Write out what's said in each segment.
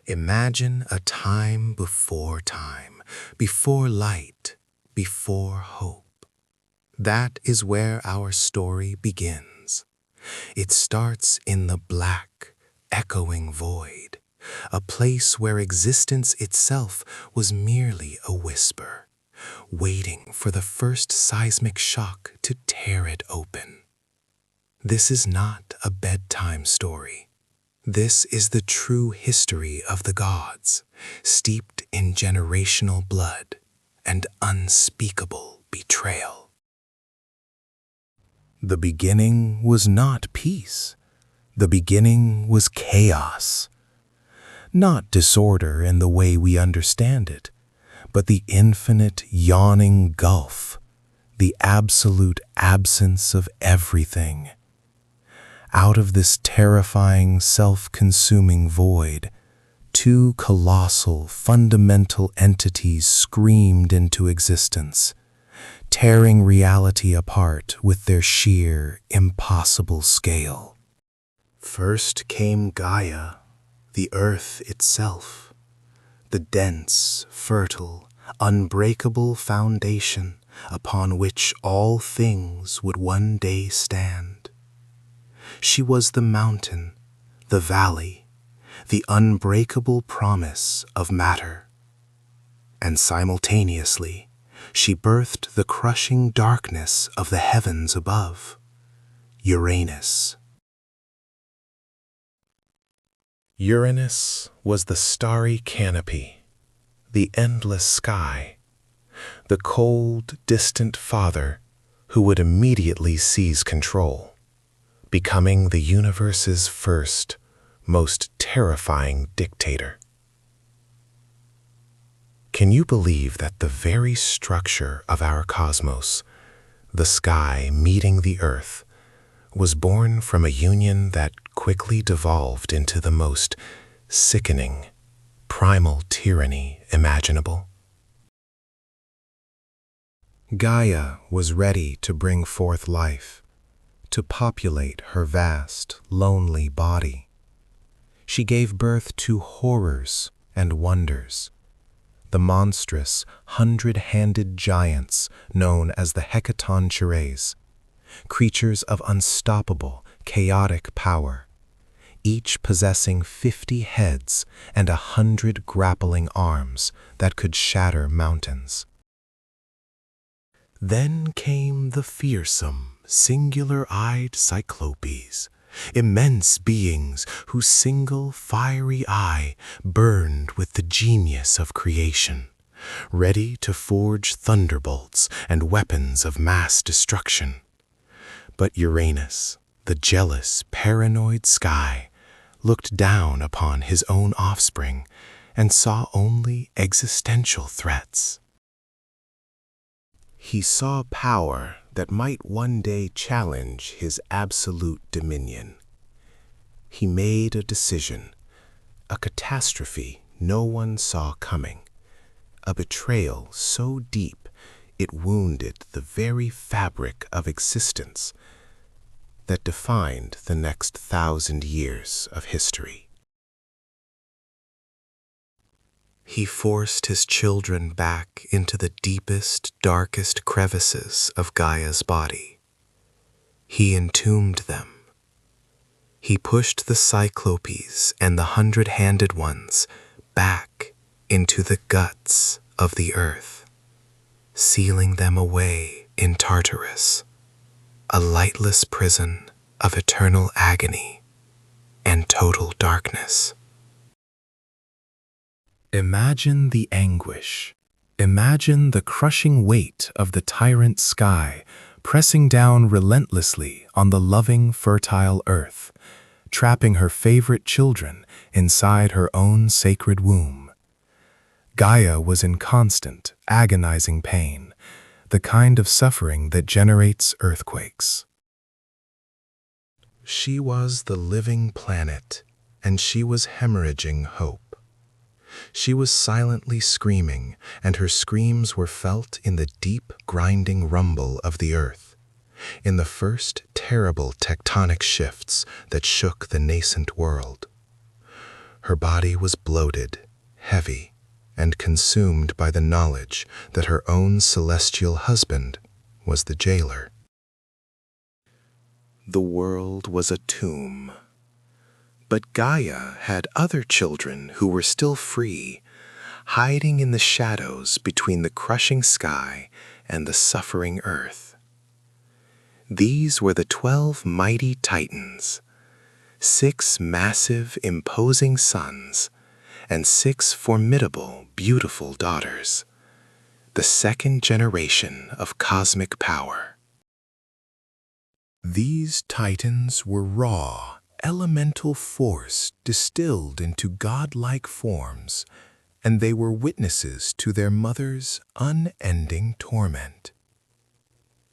Imagine a time, before light, before hope. That is where our story begins. It starts in the black, echoing void, a place where existence itself was merely a whisper, waiting for the first seismic shock to tear it open. This is not a bedtime story. This is the true history of the gods, steeped in generational blood and unspeakable betrayal. The beginning was not peace. The beginning was chaos. Not disorder in the way we understand it, but the infinite yawning gulf, the absolute absence of everything. Out of this terrifying, self-consuming void, two colossal, fundamental entities screamed into existence, tearing reality apart with their sheer, impossible scale. First came Gaia, the earth itself, the dense, fertile, unbreakable foundation upon which all things would one day stand. She was the mountain, the valley, the unbreakable promise of matter. And simultaneously, she birthed the crushing darkness of the heavens above, Uranus. Uranus was the starry canopy, the endless sky, the cold, distant father who would immediately seize control, becoming the universe's first, most terrifying dictator. Can you believe that the very structure of our cosmos, the sky meeting the earth, was born from a union that quickly devolved into the most sickening, primal tyranny imaginable? Gaia was ready to bring forth life, to populate her vast, lonely body. She gave birth to horrors and wonders, the monstrous, hundred-handed giants known as the Hecatoncheires, creatures of unstoppable, chaotic power, each possessing 50 heads and 100 grappling arms that could shatter mountains. Then came the fearsome, singular-eyed Cyclopes, immense beings whose single fiery eye burned with the genius of creation, ready to forge thunderbolts and weapons of mass destruction. But Uranus, the jealous, paranoid sky, looked down upon his own offspring and saw only existential threats. He saw power that might one day challenge his absolute dominion. He made a decision, a catastrophe no one saw coming, a betrayal so deep it wounded the very fabric of existence that defined the next 1,000 years of history. He forced his children back into the deepest, darkest crevices of Gaia's body. He entombed them. He pushed the Cyclopes and the hundred-handed ones back into the guts of the earth, sealing them away in Tartarus, a lightless prison of eternal agony and total darkness. Imagine the anguish. Imagine the crushing weight of the tyrant sky pressing down relentlessly on the loving, fertile earth, trapping her favorite children inside her own sacred womb. Gaia was in constant, agonizing pain, the kind of suffering that generates earthquakes. She was the living planet, and she was hemorrhaging hope. She was silently screaming, and her screams were felt in the deep, grinding rumble of the earth, in the first terrible tectonic shifts that shook the nascent world. Her body was bloated, heavy, and consumed by the knowledge that her own celestial husband was the jailer. The world was a tomb. But Gaia had other children who were still free, hiding in the shadows between the crushing sky and the suffering earth. These were the 12 mighty titans, 6 massive, imposing sons, and 6 formidable, beautiful daughters, the second generation of cosmic power. These titans were raw, elemental force distilled into godlike forms, and they were witnesses to their mother's unending torment.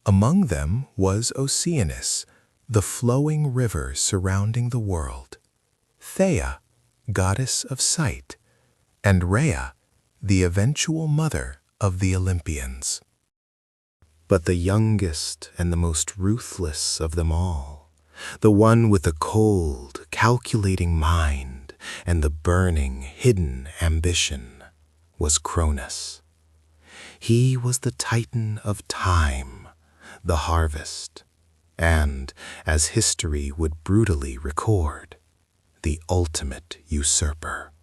Among them was Oceanus, the flowing river surrounding the world, Theia, goddess of sight, and Rhea, the eventual mother of the Olympians. But the youngest and the most ruthless of them all, the one with the cold, calculating mind and the burning, hidden ambition, was Cronus. He was the titan of time, the harvest, and, as history would brutally record, the ultimate usurper,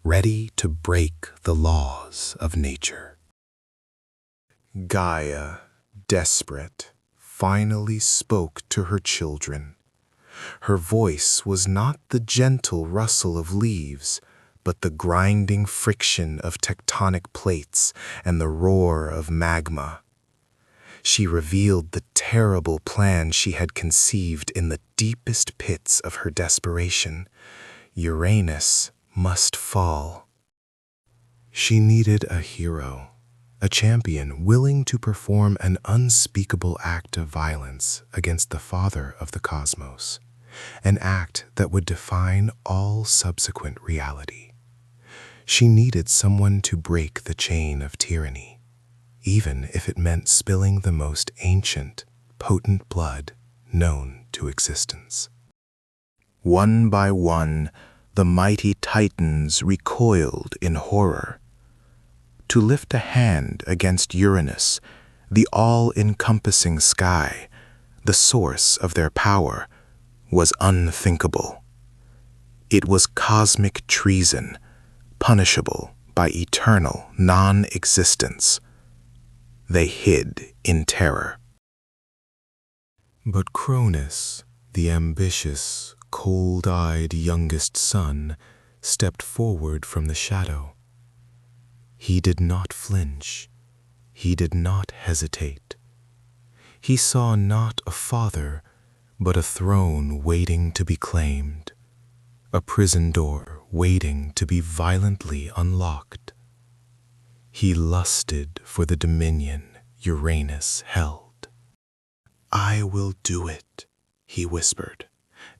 ready to break the laws of nature. Gaia, desperate, finally spoke to her children. Her voice was not the gentle rustle of leaves, but the grinding friction of tectonic plates and the roar of magma. She revealed the terrible plan she had conceived in the deepest pits of her desperation. Uranus must fall. She needed a hero, a champion willing to perform an unspeakable act of violence against the father of the cosmos, an act that would define all subsequent reality. She needed someone to break the chain of tyranny, even if it meant spilling the most ancient, potent blood known to existence. One by one, the mighty titans recoiled in horror. To lift a hand against Uranus, the all-encompassing sky, the source of their power, was unthinkable. It was cosmic treason, punishable by eternal non-existence. They hid in terror. But Cronus, the ambitious, cold-eyed youngest son, stepped forward from the shadow. He did not flinch. He did not hesitate. He saw not a father, but a throne waiting to be claimed, a prison door waiting to be violently unlocked. He lusted for the dominion Uranus held. "I will do it," he whispered,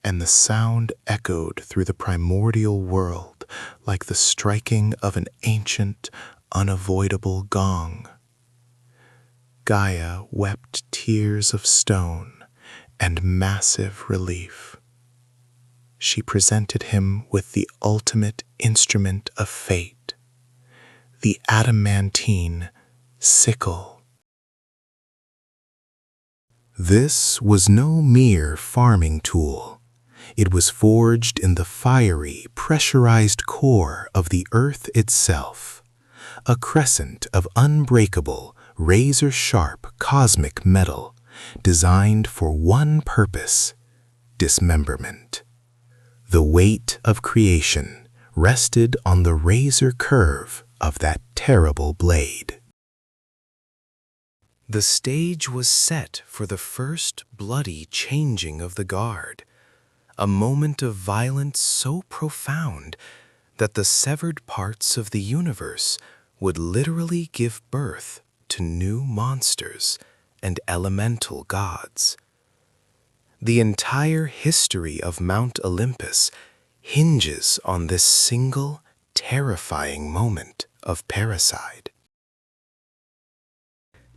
and the sound echoed through the primordial world like the striking of an ancient, unavoidable gong. Gaia wept tears of stone and massive relief. She presented him with the ultimate instrument of fate, the adamantine sickle. This was no mere farming tool. It was forged in the fiery, pressurized core of the earth itself, a crescent of unbreakable, razor-sharp cosmic metal designed for one purpose: dismemberment. The weight of creation rested on the razor curve of that terrible blade. The stage was set for the first bloody changing of the guard, a moment of violence so profound that the severed parts of the universe would literally give birth to new monsters and elemental gods. The entire history of Mount Olympus hinges on this single, terrifying moment of parricide.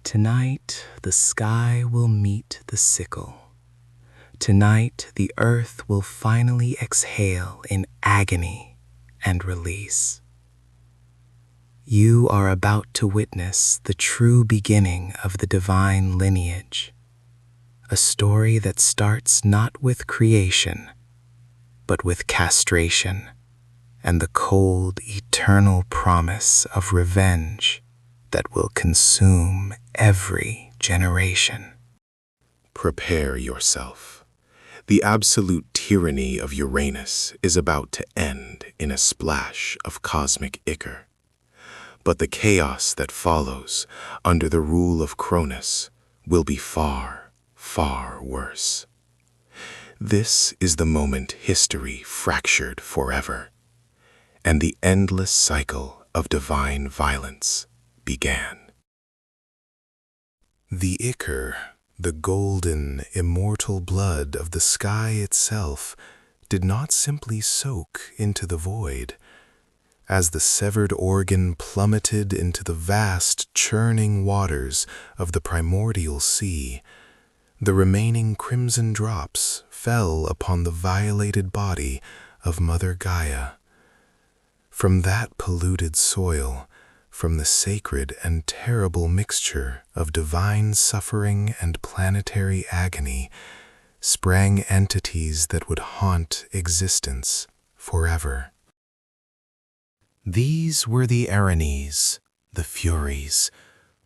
Tonight, the sky will meet the sickle. Tonight, the earth will finally exhale in agony and release. You are about to witness the true beginning of the divine lineage, a story that starts not with creation, but with castration and the cold, eternal promise of revenge that will consume every generation. Prepare yourself. The absolute tyranny of Uranus is about to end in a splash of cosmic ichor. But the chaos that follows under the rule of Cronus will be far, far worse. This is the moment history fractured forever, and the endless cycle of divine violence began. The ichor, the golden, immortal blood of the sky itself, did not simply soak into the void. As the severed organ plummeted into the vast, churning waters of the primordial sea, the remaining crimson drops fell upon the violated body of Mother Gaia. From that polluted soil, from the sacred and terrible mixture of divine suffering and planetary agony, sprang entities that would haunt existence forever. These were the Erinyes, the Furies,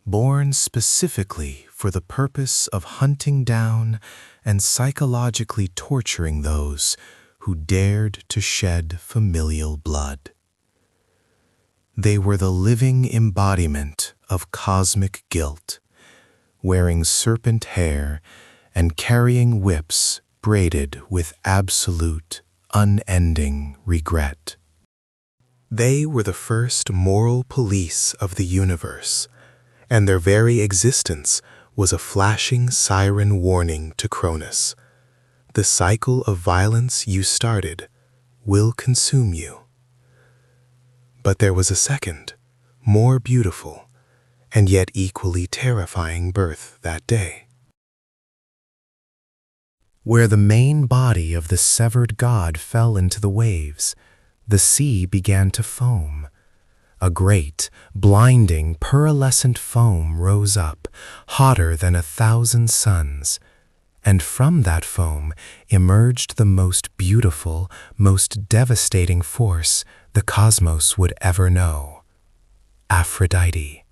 born specifically for the purpose of hunting down and psychologically torturing those who dared to shed familial blood. They were the living embodiment of cosmic guilt, wearing serpent hair and carrying whips braided with absolute, unending regret. They were the first moral police of the universe, and their very existence was a flashing siren warning to Cronus. The cycle of violence you started will consume you. But there was a second, more beautiful, and yet equally terrifying birth that day. Where the main body of the severed god fell into the waves, the sea began to foam. A great, blinding, pearlescent foam rose up, hotter than 1,000 suns, and from that foam emerged the most beautiful, most devastating force the cosmos would ever know: Aphrodite.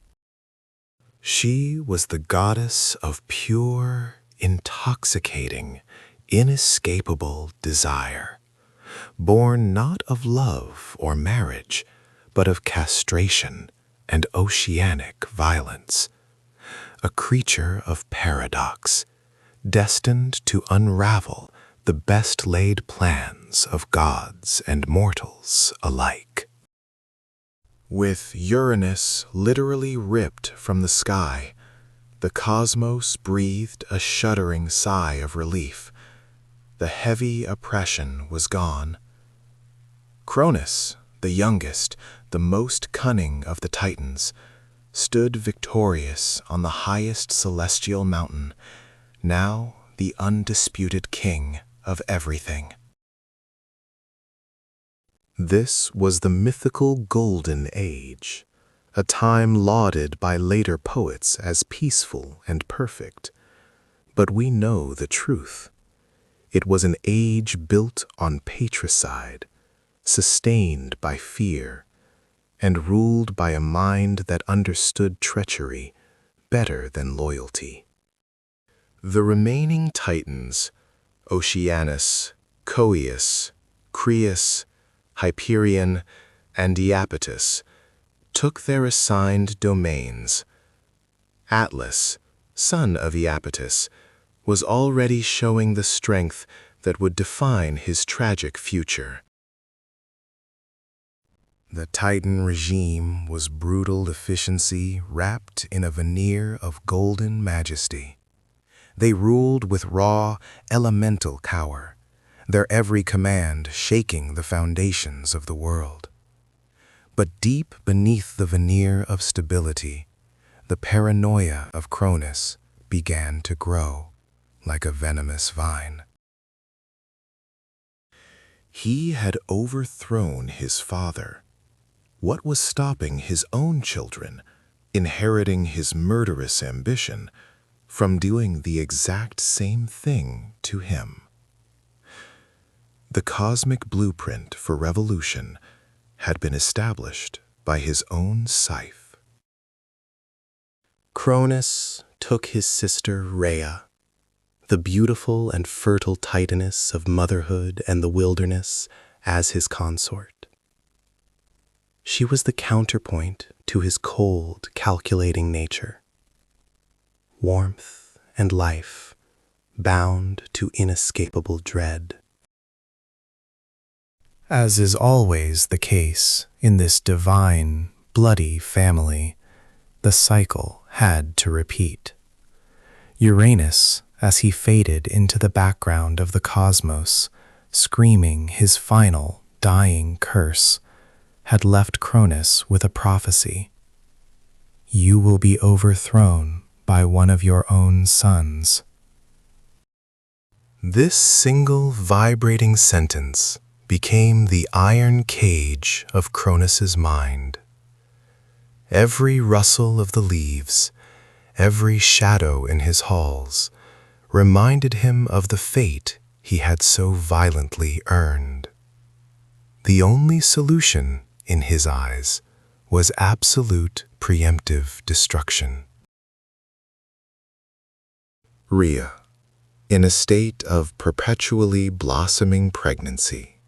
She was the goddess of pure, intoxicating, inescapable desire, born not of love or marriage, but of castration and oceanic violence, a creature of paradox, destined to unravel the best-laid plans of gods and mortals alike. With Uranus literally ripped from the sky, the cosmos breathed a shuddering sigh of relief. The heavy oppression was gone. Cronus, the youngest, the most cunning of the Titans, stood victorious on the highest celestial mountain, now the undisputed king of everything. This was the mythical Golden Age, a time lauded by later poets as peaceful and perfect. But we know the truth. It was an age built on patricide, sustained by fear, and ruled by a mind that understood treachery better than loyalty. The remaining Titans, Oceanus, Coeus, Crius, Hyperion, and Iapetus, took their assigned domains. Atlas, son of Iapetus, was already showing the strength that would define his tragic future. The Titan regime was brutal efficiency wrapped in a veneer of golden majesty. They ruled with raw, elemental power, their every command shaking the foundations of the world. But deep beneath the veneer of stability, the paranoia of Cronus began to grow like a venomous vine. He had overthrown his father. What was stopping his own children, inheriting his murderous ambition, from doing the exact same thing to him? The cosmic blueprint for revolution had been established by his own scythe. Cronus took his sister Rhea, the beautiful and fertile titaness of motherhood and the wilderness, as his consort. She was the counterpoint to his cold, calculating nature. Warmth and life, bound to inescapable dread. As is always the case in this divine, bloody family, the cycle had to repeat. Uranus, as he faded into the background of the cosmos, screaming his final, dying curse, had left Cronus with a prophecy. You will be overthrown by one of your own sons. This single vibrating sentence became the iron cage of Cronus's mind. Every rustle of the leaves, every shadow in his halls, reminded him of the fate he had so violently earned. The only solution, in his eyes, was absolute preemptive destruction. Rhea, in a state of perpetually blossoming pregnancy,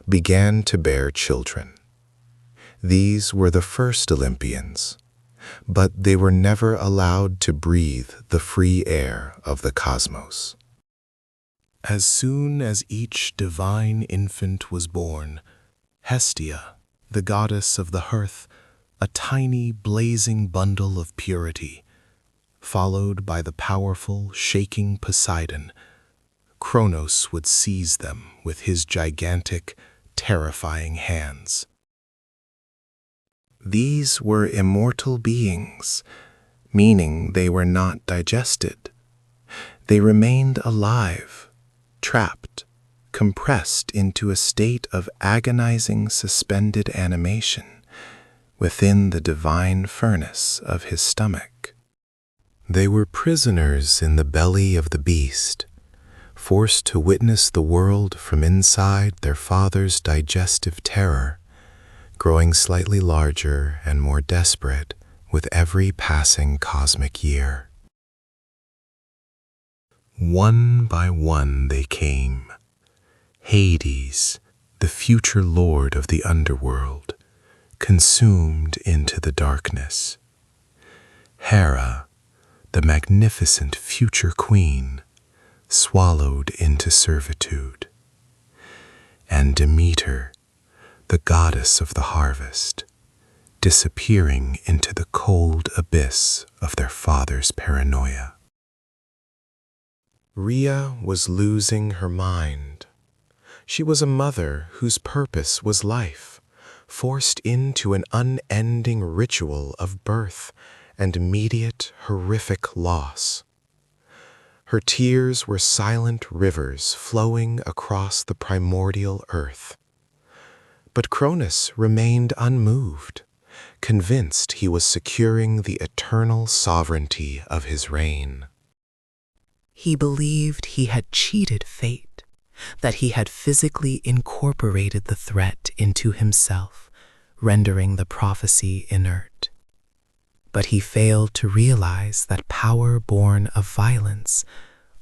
began to bear children. These were the first Olympians, but they were never allowed to breathe the free air of the cosmos. As soon as each divine infant was born, Hestia, the goddess of the hearth, a tiny blazing bundle of purity, followed by the powerful, shaking Poseidon, Cronos would seize them with his gigantic, terrifying hands. These were immortal beings, meaning they were not digested. They remained alive, trapped, compressed into a state of agonizing suspended animation within the divine furnace of his stomach. They were prisoners in the belly of the beast, forced to witness the world from inside their father's digestive terror, growing slightly larger and more desperate with every passing cosmic year. One by one they came. Hades, the future lord of the underworld, consumed into the darkness. Hera, the magnificent future queen, swallowed into servitude. And Demeter, the goddess of the harvest, disappearing into the cold abyss of their father's paranoia. Rhea was losing her mind. She was a mother whose purpose was life, forced into an unending ritual of birth and immediate, horrific loss. Her tears were silent rivers flowing across the primordial earth. But Cronus remained unmoved, convinced he was securing the eternal sovereignty of his reign. He believed he had cheated fate, that he had physically incorporated the threat into himself, rendering the prophecy inert. But he failed to realize that power born of violence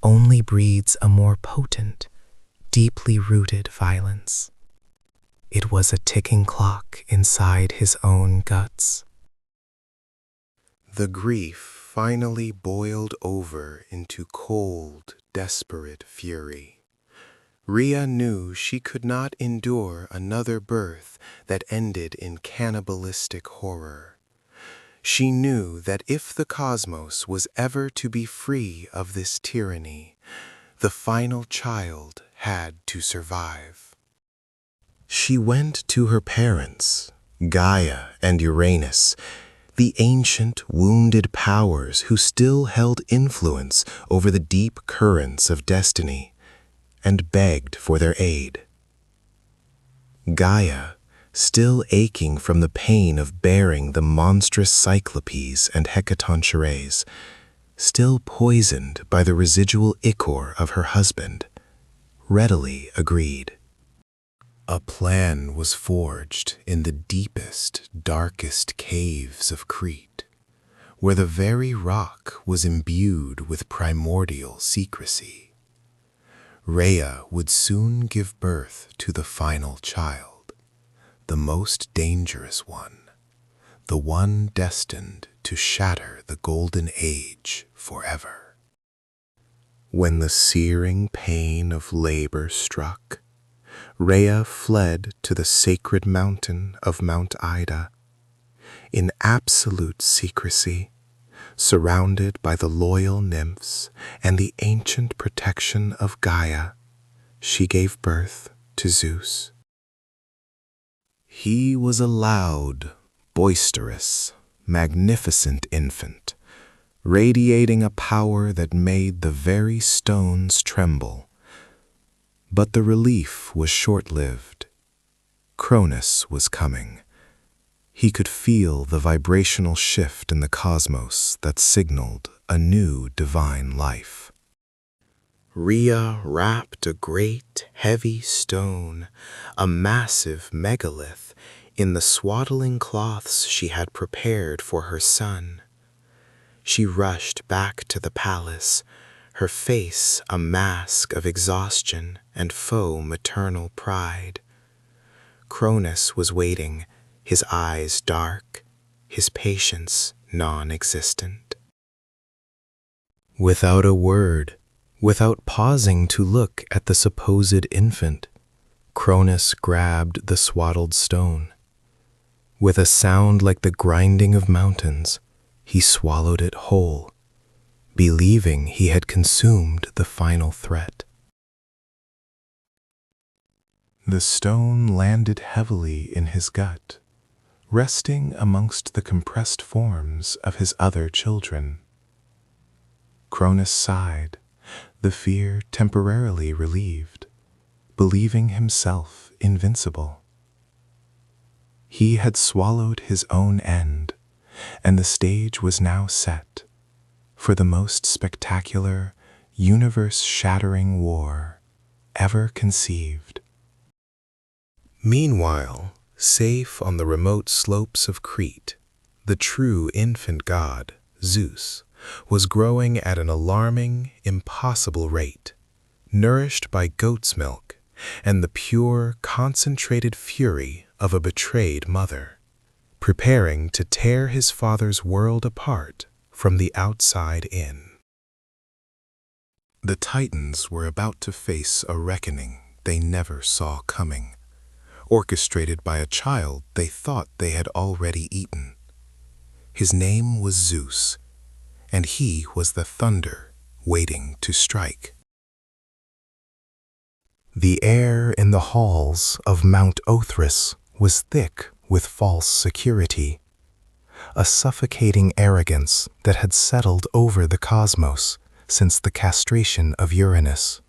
only breeds a more potent, deeply rooted violence. It was a ticking clock inside his own guts. The grief finally boiled over into cold, desperate fury. Rhea knew she could not endure another birth that ended in cannibalistic horror. She knew that if the cosmos was ever to be free of this tyranny, the final child had to survive. She went to her parents, Gaia and Uranus, the ancient, wounded powers who still held influence over the deep currents of destiny, and begged for their aid. Gaia, still aching from the pain of bearing the monstrous cyclopes and hecatontures, still poisoned by the residual ichor of her husband, readily agreed. A plan was forged in the deepest, darkest caves of Crete, where the very rock was imbued with primordial secrecy. Rhea would soon give birth to the final child, the most dangerous one, the one destined to shatter the golden age forever. When the searing pain of labor struck, Rhea fled to the sacred mountain of Mount Ida. In absolute secrecy, surrounded by the loyal nymphs and the ancient protection of Gaia, she gave birth to Zeus. He was a loud, boisterous, magnificent infant, radiating a power that made the very stones tremble. But the relief was short-lived. Cronus was coming. He could feel the vibrational shift in the cosmos that signaled a new divine life. Rhea wrapped a great, heavy stone, a massive megalith, in the swaddling cloths she had prepared for her son. She rushed back to the palace, her face a mask of exhaustion and faux maternal pride. Cronus was waiting, his eyes dark, his patience non-existent. Without a word, without pausing to look at the supposed infant, Cronus grabbed the swaddled stone. With a sound like the grinding of mountains, he swallowed it whole, believing he had consumed the final threat. The stone landed heavily in his gut, resting amongst the compressed forms of his other children. Cronus sighed, the fear temporarily relieved, believing himself invincible. He had swallowed his own end, and the stage was now set for the most spectacular, universe-shattering war ever conceived. Meanwhile, safe on the remote slopes of Crete, the true infant god, Zeus, was growing at an alarming, impossible rate, nourished by goat's milk and the pure, concentrated fury of a betrayed mother, preparing to tear his father's world apart from the outside in. The Titans were about to face a reckoning they never saw coming, orchestrated by a child they thought they had already eaten. His name was Zeus, and he was the thunder waiting to strike. The air in the halls of Mount Othrys was thick with false security, a suffocating arrogance that had settled over the cosmos since the castration of Uranus.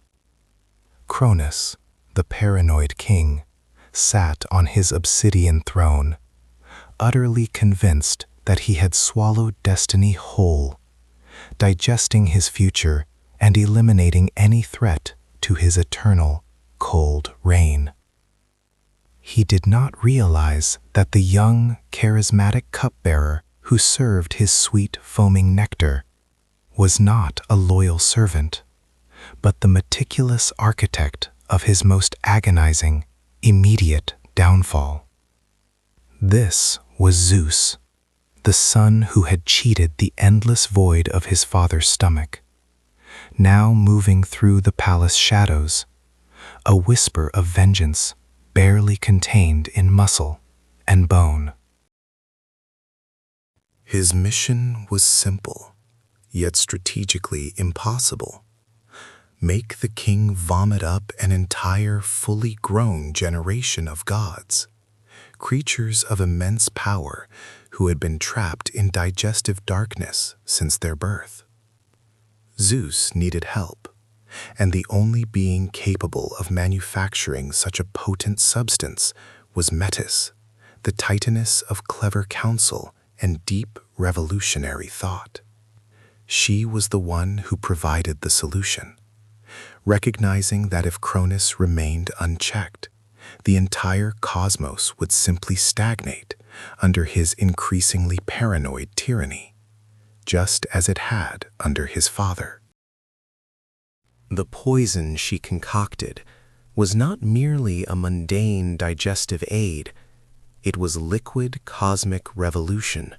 Cronus, the paranoid king, sat on his obsidian throne, utterly convinced that he had swallowed destiny whole, digesting his future and eliminating any threat to his eternal, cold reign. He did not realize that the young, charismatic cupbearer who served his sweet, foaming nectar was not a loyal servant, but the meticulous architect of his most agonizing, immediate downfall. This was Zeus, the son who had cheated the endless void of his father's stomach, now moving through the palace shadows, a whisper of vengeance barely contained in muscle and bone. His mission was simple, yet strategically impossible. Make the king vomit up an entire fully grown generation of gods, creatures of immense power who had been trapped in digestive darkness since their birth. Zeus needed help, and the only being capable of manufacturing such a potent substance was Metis, the titaness of clever counsel and deep revolutionary thought. She was the one who provided the solution, recognizing that if Cronus remained unchecked, the entire cosmos would simply stagnate under his increasingly paranoid tyranny, just as it had under his father. The poison she concocted was not merely a mundane digestive aid, it was liquid cosmic revolution,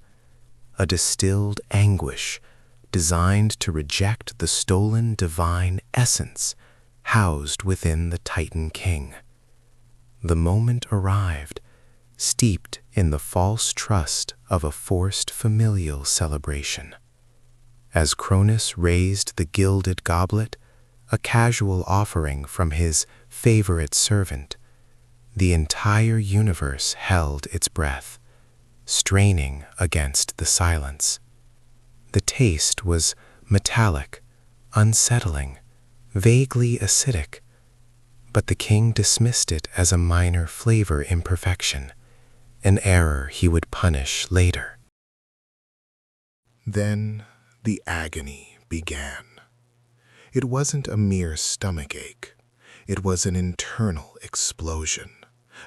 a distilled anguish designed to reject the stolen divine essence housed within the Titan King. The moment arrived, steeped in the false trust of a forced familial celebration. As Cronus raised the gilded goblet, a casual offering from his favorite servant, the entire universe held its breath, straining against the silence. The taste was metallic, unsettling, vaguely acidic, but the king dismissed it as a minor flavor imperfection, an error he would punish later. Then the agony began. It wasn't a mere stomachache. It was an internal explosion,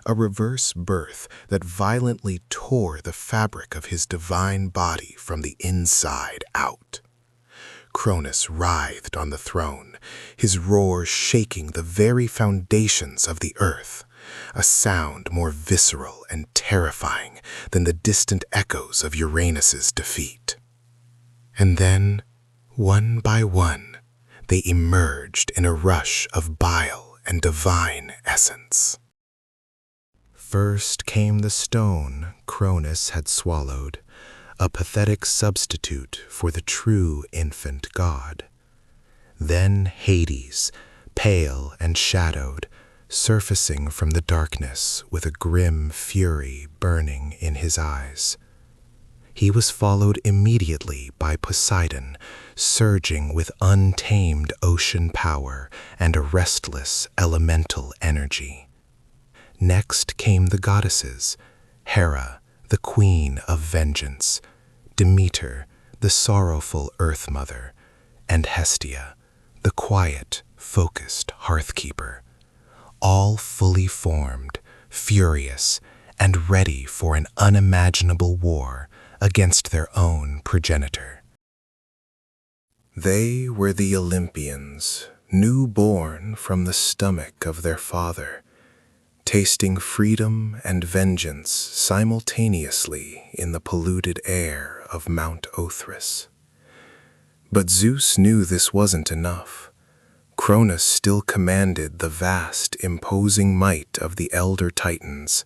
a reverse birth that violently tore the fabric of his divine body from the inside out. Cronus writhed on the throne, his roar shaking the very foundations of the earth, a sound more visceral and terrifying than the distant echoes of Uranus's defeat. And then, one by one, they emerged in a rush of bile and divine essence. First came the stone Cronus had swallowed, a pathetic substitute for the true infant god. Then Hades, pale and shadowed, surfacing from the darkness with a grim fury burning in his eyes. He was followed immediately by Poseidon, surging with untamed ocean power and a restless elemental energy. Next came the goddesses, Hera, the queen of vengeance, Demeter, the sorrowful earth mother, and Hestia, the quiet, focused hearthkeeper, all fully formed, furious, and ready for an unimaginable war against their own progenitor. They were the Olympians, new-born from the stomach of their father, tasting freedom and vengeance simultaneously in the polluted air of Mount Othrys. But Zeus knew this wasn't enough. Cronus still commanded the vast, imposing might of the elder Titans,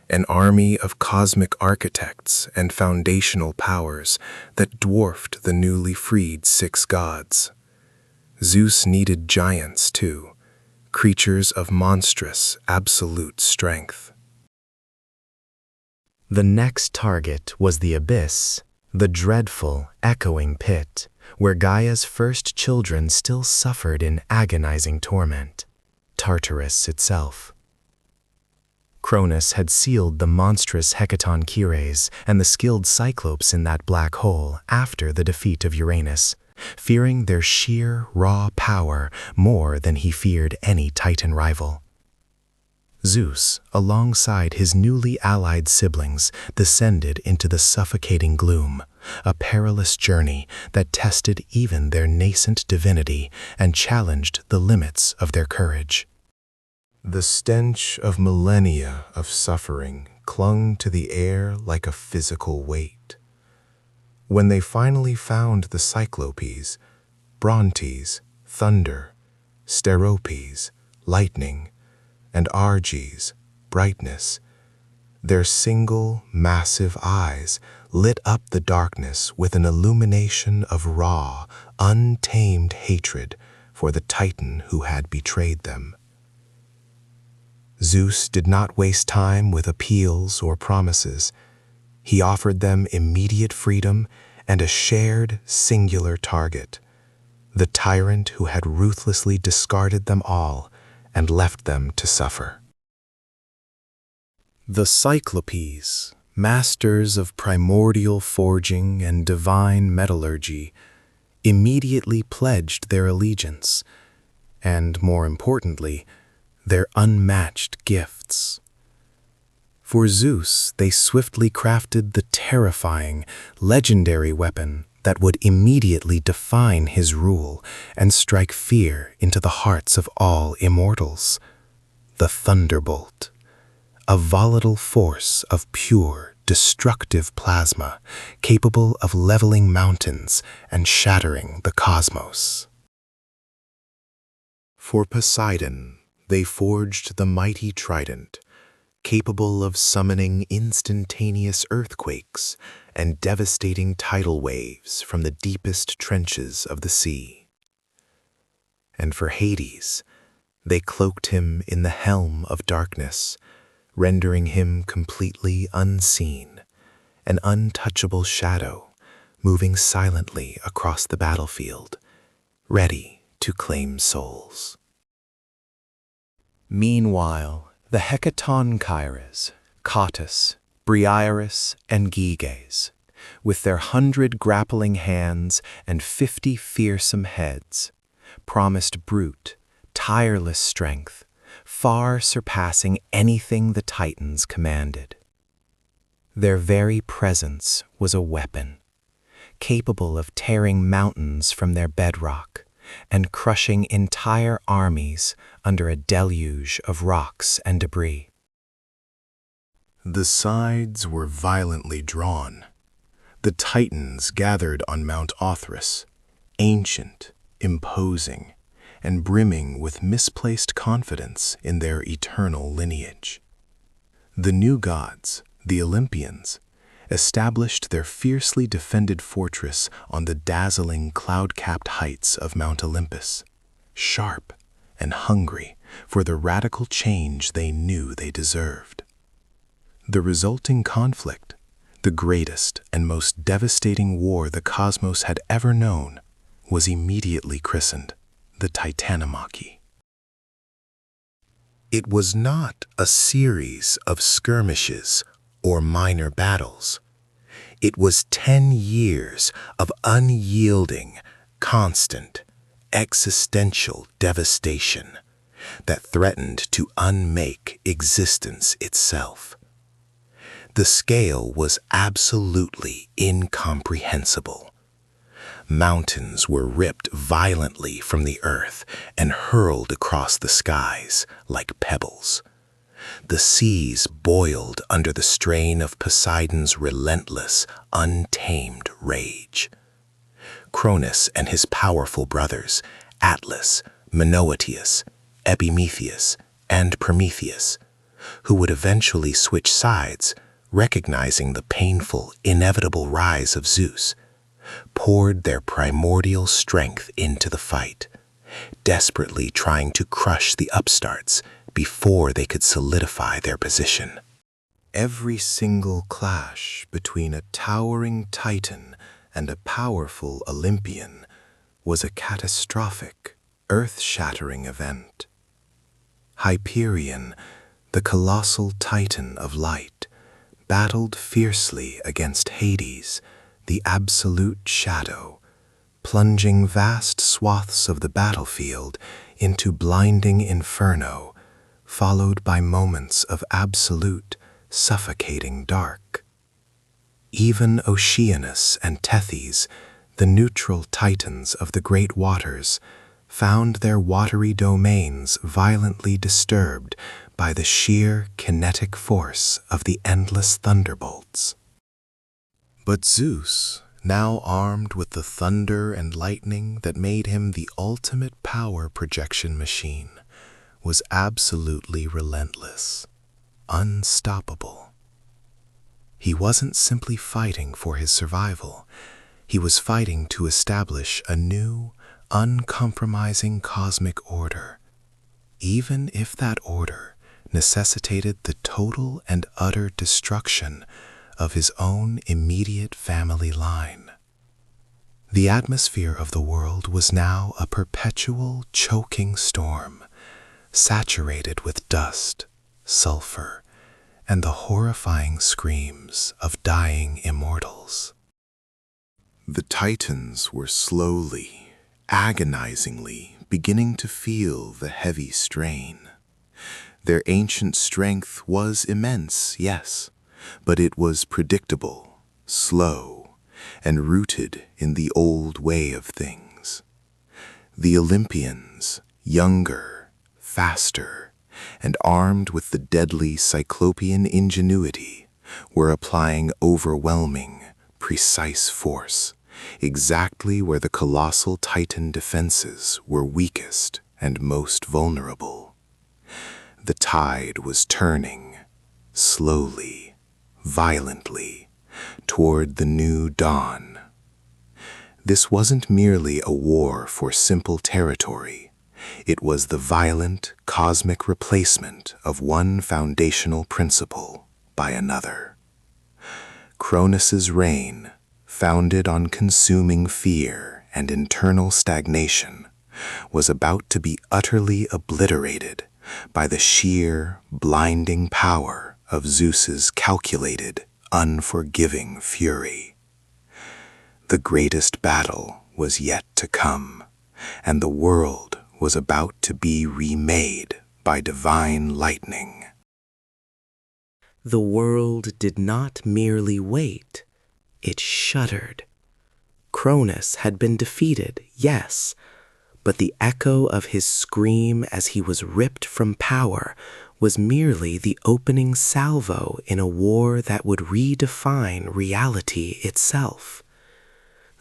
an army of cosmic architects and foundational powers that dwarfed the newly freed 6 gods. Zeus needed giants too, creatures of monstrous, absolute strength. The next target was the abyss, the dreadful, echoing pit, where Gaia's first children still suffered in agonizing torment, Tartarus itself. Cronus had sealed the monstrous Hecaton Kyres and the skilled Cyclopes in that black hole after the defeat of Uranus, fearing their sheer, raw power more than he feared any Titan rival. Zeus, alongside his newly allied siblings, descended into the suffocating gloom, a perilous journey that tested even their nascent divinity and challenged the limits of their courage. The stench of millennia of suffering clung to the air like a physical weight. When they finally found the Cyclopes, Brontes, thunder, Steropes, lightning, and Arges, brightness, their single, massive eyes lit up the darkness with an illumination of raw, untamed hatred for the Titan who had betrayed them. Zeus did not waste time with appeals or promises. He offered them immediate freedom and a shared, singular target, the tyrant who had ruthlessly discarded them all and left them to suffer. The Cyclopes, masters of primordial forging and divine metallurgy, immediately pledged their allegiance, and more importantly, their unmatched gifts. For Zeus, they swiftly crafted the terrifying, legendary weapon that would immediately define his rule and strike fear into the hearts of all immortals: the thunderbolt, a volatile force of pure, destructive plasma capable of leveling mountains and shattering the cosmos. For Poseidon, they forged the mighty trident, capable of summoning instantaneous earthquakes and devastating tidal waves from the deepest trenches of the sea. And for Hades, they cloaked him in the helm of darkness, rendering him completely unseen, an untouchable shadow moving silently across the battlefield, ready to claim souls. Meanwhile, the Hecatonchires, Cottus, Briareus, and Gyges, with their 100 grappling hands and 50 fearsome heads, promised brute, tireless strength, far surpassing anything the Titans commanded. Their very presence was a weapon, capable of tearing mountains from their bedrock and crushing entire armies under a deluge of rocks and debris. The sides were violently drawn. The Titans gathered on Mount Othrys, ancient, imposing, and brimming with misplaced confidence in their eternal lineage. The new gods, the Olympians, established their fiercely defended fortress on the dazzling cloud-capped heights of Mount Olympus, sharp and hungry for the radical change they knew they deserved. The resulting conflict, the greatest and most devastating war the cosmos had ever known, was immediately christened the Titanomachy. It was not a series of skirmishes or minor battles. It was 10 years of unyielding, constant, existential devastation that threatened to unmake existence itself. The scale was absolutely incomprehensible. Mountains were ripped violently from the earth and hurled across the skies like pebbles. The seas boiled under the strain of Poseidon's relentless, untamed rage. Cronus and his powerful brothers, Atlas, Menoetius, Epimetheus, and Prometheus, who would eventually switch sides, recognizing the painful, inevitable rise of Zeus, poured their primordial strength into the fight, desperately trying to crush the upstarts before they could solidify their position. Every single clash between a towering Titan and a powerful Olympian was a catastrophic, earth-shattering event. Hyperion, the colossal Titan of light, battled fiercely against Hades, the absolute shadow, plunging vast swaths of the battlefield into blinding inferno, followed by moments of absolute, suffocating dark. Even Oceanus and Tethys, the neutral titans of the great waters, found their watery domains violently disturbed by the sheer kinetic force of the endless thunderbolts. But Zeus, now armed with the thunder and lightning that made him the ultimate power projection machine, was absolutely relentless, unstoppable. He wasn't simply fighting for his survival. He was fighting to establish a new, uncompromising cosmic order, even if that order necessitated the total and utter destruction of his own immediate family line. The atmosphere of the world was now a perpetual choking storm, saturated with dust, sulfur, and the horrifying screams of dying immortals. The Titans were slowly, agonizingly beginning to feel the heavy strain. Their ancient strength was immense, yes, but it was predictable, slow, and rooted in the old way of things. The Olympians, younger, faster, and armed with the deadly cyclopean ingenuity, were applying overwhelming, precise force, exactly where the colossal Titan defenses were weakest and most vulnerable. The tide was turning, slowly, violently, toward the new dawn. This wasn't merely a war for simple territory. It was the violent, cosmic replacement of one foundational principle by another. Cronus's reign, founded on consuming fear and internal stagnation, was about to be utterly obliterated by the sheer, blinding power of Zeus's calculated, unforgiving fury. The greatest battle was yet to come, and the world was about to be remade by divine lightning. The world did not merely wait, it shuddered. Cronus had been defeated, yes, but the echo of his scream as he was ripped from power was merely the opening salvo in a war that would redefine reality itself.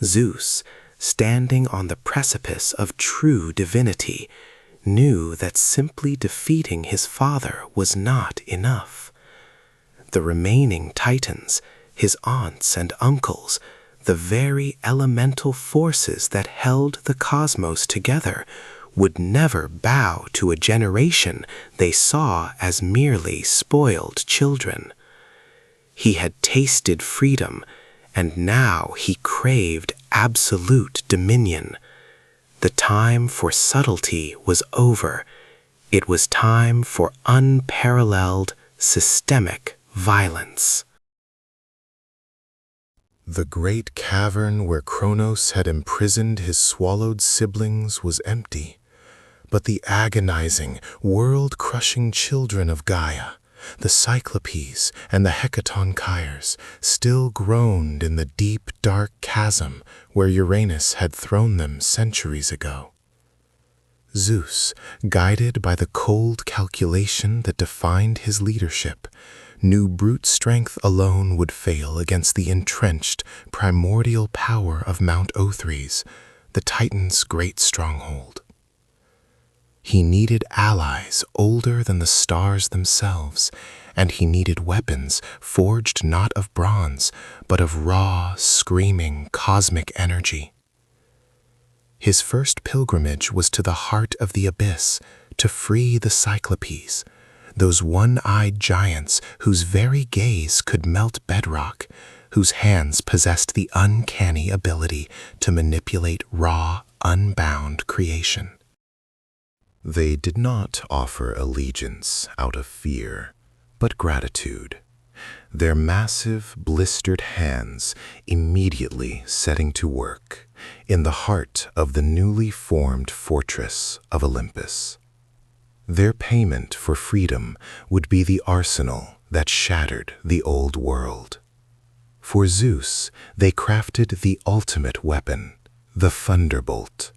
Zeus, standing on the precipice of true divinity, knew that simply defeating his father was not enough. The remaining Titans, his aunts and uncles, the very elemental forces that held the cosmos together, would never bow to a generation they saw as merely spoiled children. He had tasted freedom, and now he craved absolute dominion. The time for subtlety was over. It was time for unparalleled, systemic violence. The great cavern where Cronos had imprisoned his swallowed siblings was empty, but the agonizing, world-crushing children of Gaia, the Cyclopes and the Hecatonchires, still groaned in the deep, dark chasm where Uranus had thrown them centuries ago. Zeus, guided by the cold calculation that defined his leadership, knew brute strength alone would fail against the entrenched, primordial power of Mount Othrys, the Titan's great stronghold. He needed allies older than the stars themselves, and he needed weapons forged not of bronze, but of raw, screaming, cosmic energy. His first pilgrimage was to the heart of the abyss, to free the Cyclopes, those one-eyed giants whose very gaze could melt bedrock, whose hands possessed the uncanny ability to manipulate raw, unbound creation. They did not offer allegiance out of fear, but gratitude, their massive, blistered hands immediately setting to work in the heart of the newly formed fortress of Olympus. Their payment for freedom would be the arsenal that shattered the old world. For Zeus, they crafted the ultimate weapon, the thunderbolt.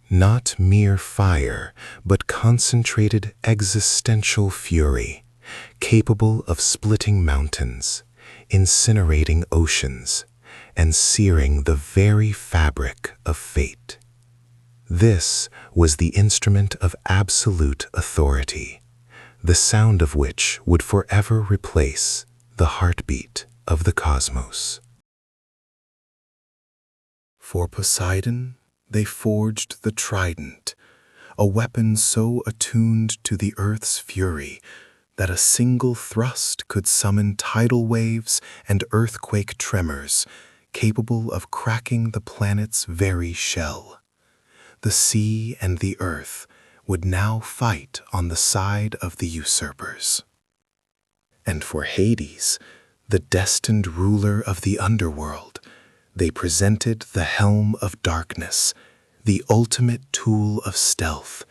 Not mere fire, but concentrated existential fury, capable of splitting mountains, incinerating oceans, and searing the very fabric of fate. This was the instrument of absolute authority, the sound of which would forever replace the heartbeat of the cosmos. For Poseidon, they forged the trident, a weapon so attuned to the earth's fury that a single thrust could summon tidal waves and earthquake tremors, capable of cracking the planet's very shell. The sea and the earth would now fight on the side of the usurpers. And for Hades, the destined ruler of the underworld, they presented the helm of darkness, the ultimate tool of stealth,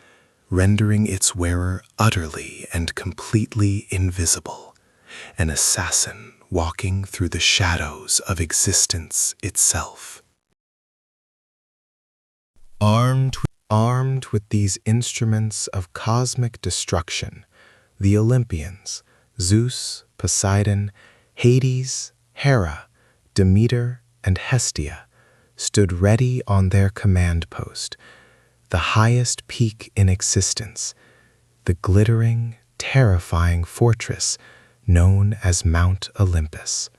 rendering its wearer utterly and completely invisible, an assassin walking through the shadows of existence itself. Armed with these instruments of cosmic destruction, the Olympians, Zeus, Poseidon, Hades, Hera, Demeter, and Hestia, stood ready on their command post, the highest peak in existence, the glittering, terrifying fortress known as Mount Olympus.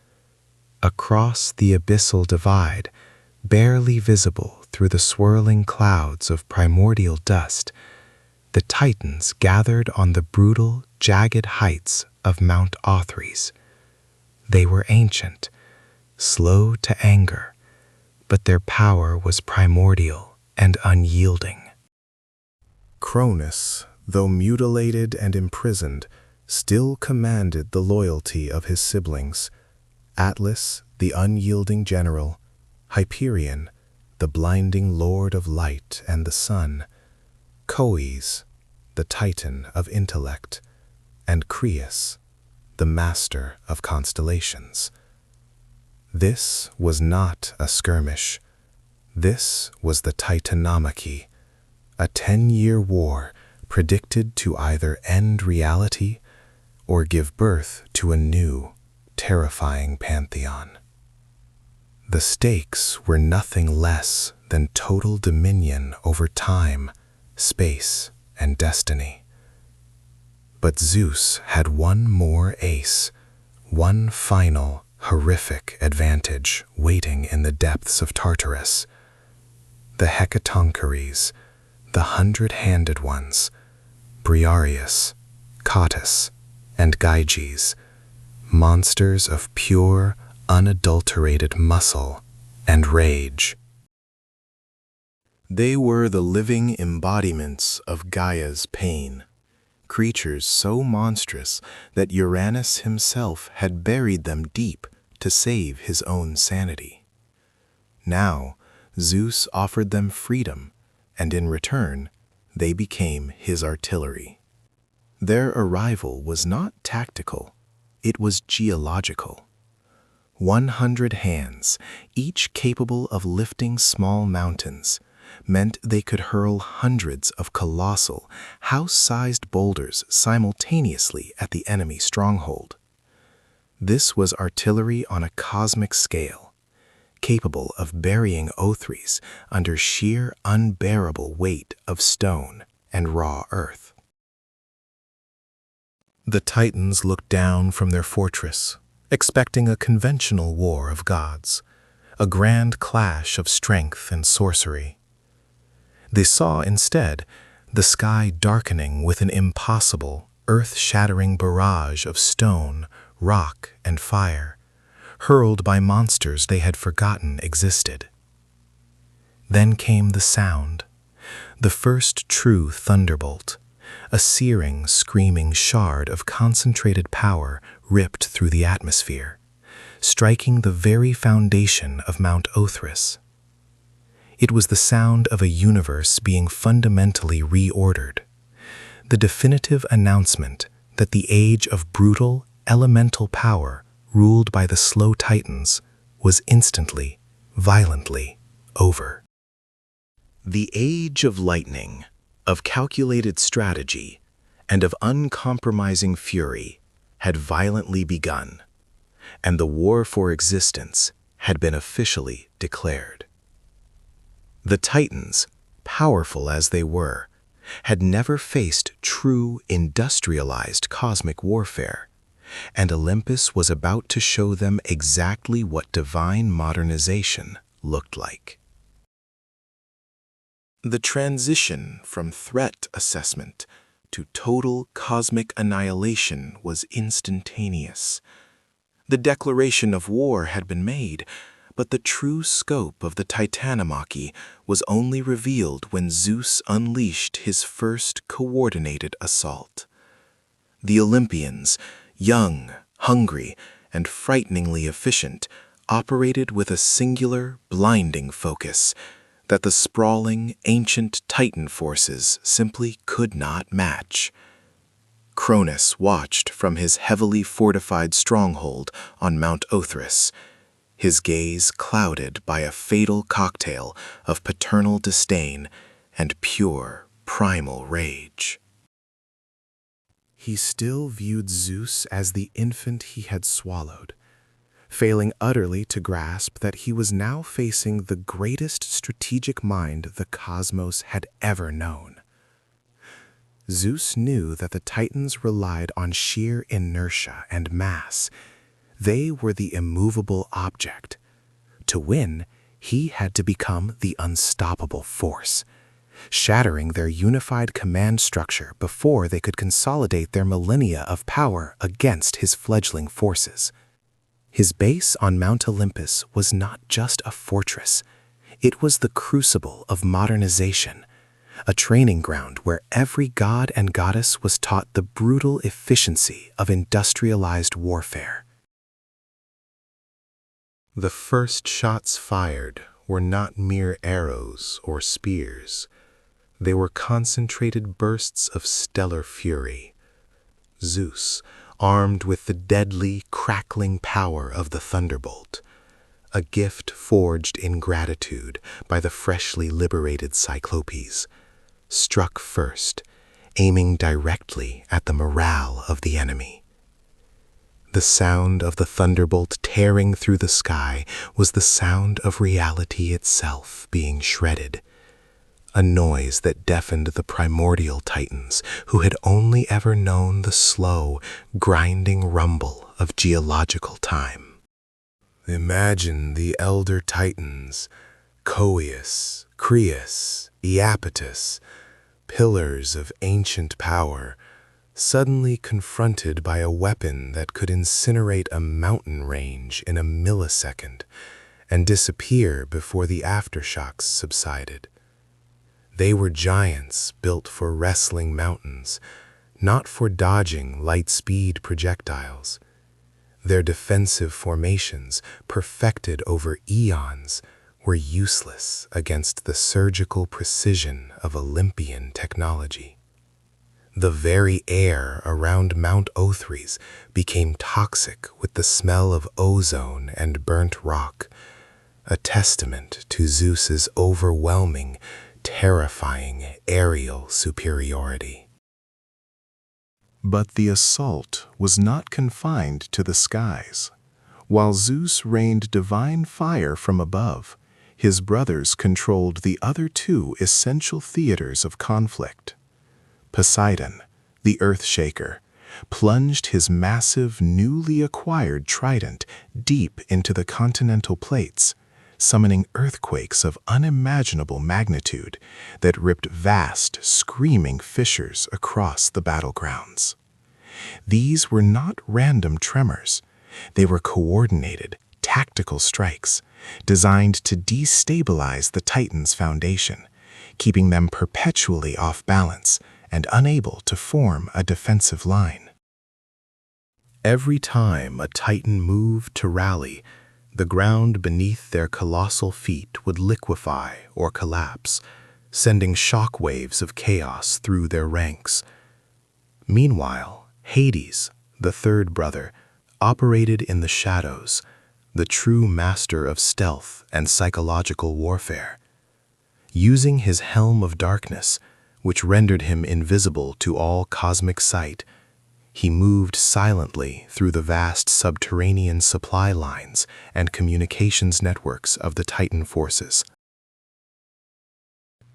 Across the abyssal divide, barely visible through the swirling clouds of primordial dust, the Titans gathered on the brutal, jagged heights of Mount Othrys. They were ancient, slow to anger, but their power was primordial and unyielding. Cronus, though mutilated and imprisoned, still commanded the loyalty of his siblings. Atlas, the unyielding general, Hyperion, the blinding lord of light and the sun, Coes, the titan of intellect, and Creus, the master of constellations. This was not a skirmish. This was the Titanomachy, a 10-year war predicted to either end reality or give birth to a new, terrifying pantheon. The stakes were nothing less than total dominion over time, space, and destiny. But Zeus had one more ace, one final, horrific advantage waiting in the depths of Tartarus. The Hecatoncheires, the 100-handed ones, Briareus, Cottus, and Gyges, monsters of pure, unadulterated muscle and rage. They were the living embodiments of Gaia's pain, creatures so monstrous that Uranus himself had buried them deep to save his own sanity. Now, Zeus offered them freedom, and in return, they became his artillery. Their arrival was not tactical, it was geological. 100 hands, each capable of lifting small mountains, meant they could hurl hundreds of colossal, house-sized boulders simultaneously at the enemy stronghold. This was artillery on a cosmic scale, capable of burying Othrys under sheer unbearable weight of stone and raw earth. The Titans looked down from their fortress, expecting a conventional war of gods, a grand clash of strength and sorcery. They saw instead the sky darkening with an impossible, earth-shattering barrage of stone, rock, and fire, hurled by monsters they had forgotten existed. Then came the sound, the first true thunderbolt, a searing, screaming shard of concentrated power ripped through the atmosphere, striking the very foundation of Mount Othrys. It was the sound of a universe being fundamentally reordered, the definitive announcement that the age of brutal, elemental power ruled by the slow Titans was instantly, violently over. The age of lightning, of calculated strategy, and of uncompromising fury had violently begun, and the war for existence had been officially declared. The Titans, powerful as they were, had never faced true industrialized cosmic warfare, and Olympus was about to show them exactly what divine modernization looked like. The transition from threat assessment to total cosmic annihilation was instantaneous. The declaration of war had been made, But the true scope of the Titanomachy was only revealed when Zeus unleashed his first coordinated assault. The Olympians, young, hungry, and frighteningly efficient, operated with a singular, blinding focus that the sprawling, ancient Titan forces simply could not match. Cronus watched from his heavily fortified stronghold on Mount Othrys, his gaze clouded by a fatal cocktail of paternal disdain and pure, primal rage. He still viewed Zeus as the infant he had swallowed, failing utterly to grasp that he was now facing the greatest strategic mind the cosmos had ever known. Zeus knew that the Titans relied on sheer inertia and mass. They were the immovable object. To win, he had to become the unstoppable force, shattering their unified command structure before they could consolidate their millennia of power against his fledgling forces. His base on Mount Olympus was not just a fortress. It was the crucible of modernization, a training ground where every god and goddess was taught the brutal efficiency of industrialized warfare. The first shots fired were not mere arrows or spears. They were concentrated bursts of stellar fury. Zeus, armed with the deadly, crackling power of the thunderbolt, a gift forged in gratitude by the freshly liberated Cyclopes, struck first, aiming directly at the morale of the enemy. The sound of the thunderbolt tearing through the sky was the sound of reality itself being shredded, a noise that deafened the primordial Titans who had only ever known the slow, grinding rumble of geological time. Imagine the elder Titans, Coeus, Creus, Iapetus, pillars of ancient power, suddenly confronted by a weapon that could incinerate a mountain range in a millisecond and disappear before the aftershocks subsided. They were giants built for wrestling mountains, not for dodging light-speed projectiles. Their defensive formations, perfected over eons, were useless against the surgical precision of Olympian technology. The very air around Mount Othrys became toxic with the smell of ozone and burnt rock, a testament to Zeus's overwhelming, terrifying aerial superiority. But the assault was not confined to the skies. While Zeus rained divine fire from above, his brothers controlled the other two essential theaters of conflict. Poseidon, the earth-shaker, plunged his massive, newly acquired trident deep into the continental plates, summoning earthquakes of unimaginable magnitude that ripped vast, screaming fissures across the battlegrounds. These were not random tremors. They were coordinated, tactical strikes, designed to destabilize the Titan's foundation, keeping them perpetually off balance and unable to form a defensive line. Every time a Titan moved to rally, the ground beneath their colossal feet would liquefy or collapse, sending shock waves of chaos through their ranks. Meanwhile, Hades, the third brother, operated in the shadows, the true master of stealth and psychological warfare. Using his helm of darkness, which rendered him invisible to all cosmic sight, he moved silently through the vast subterranean supply lines and communications networks of the Titan forces.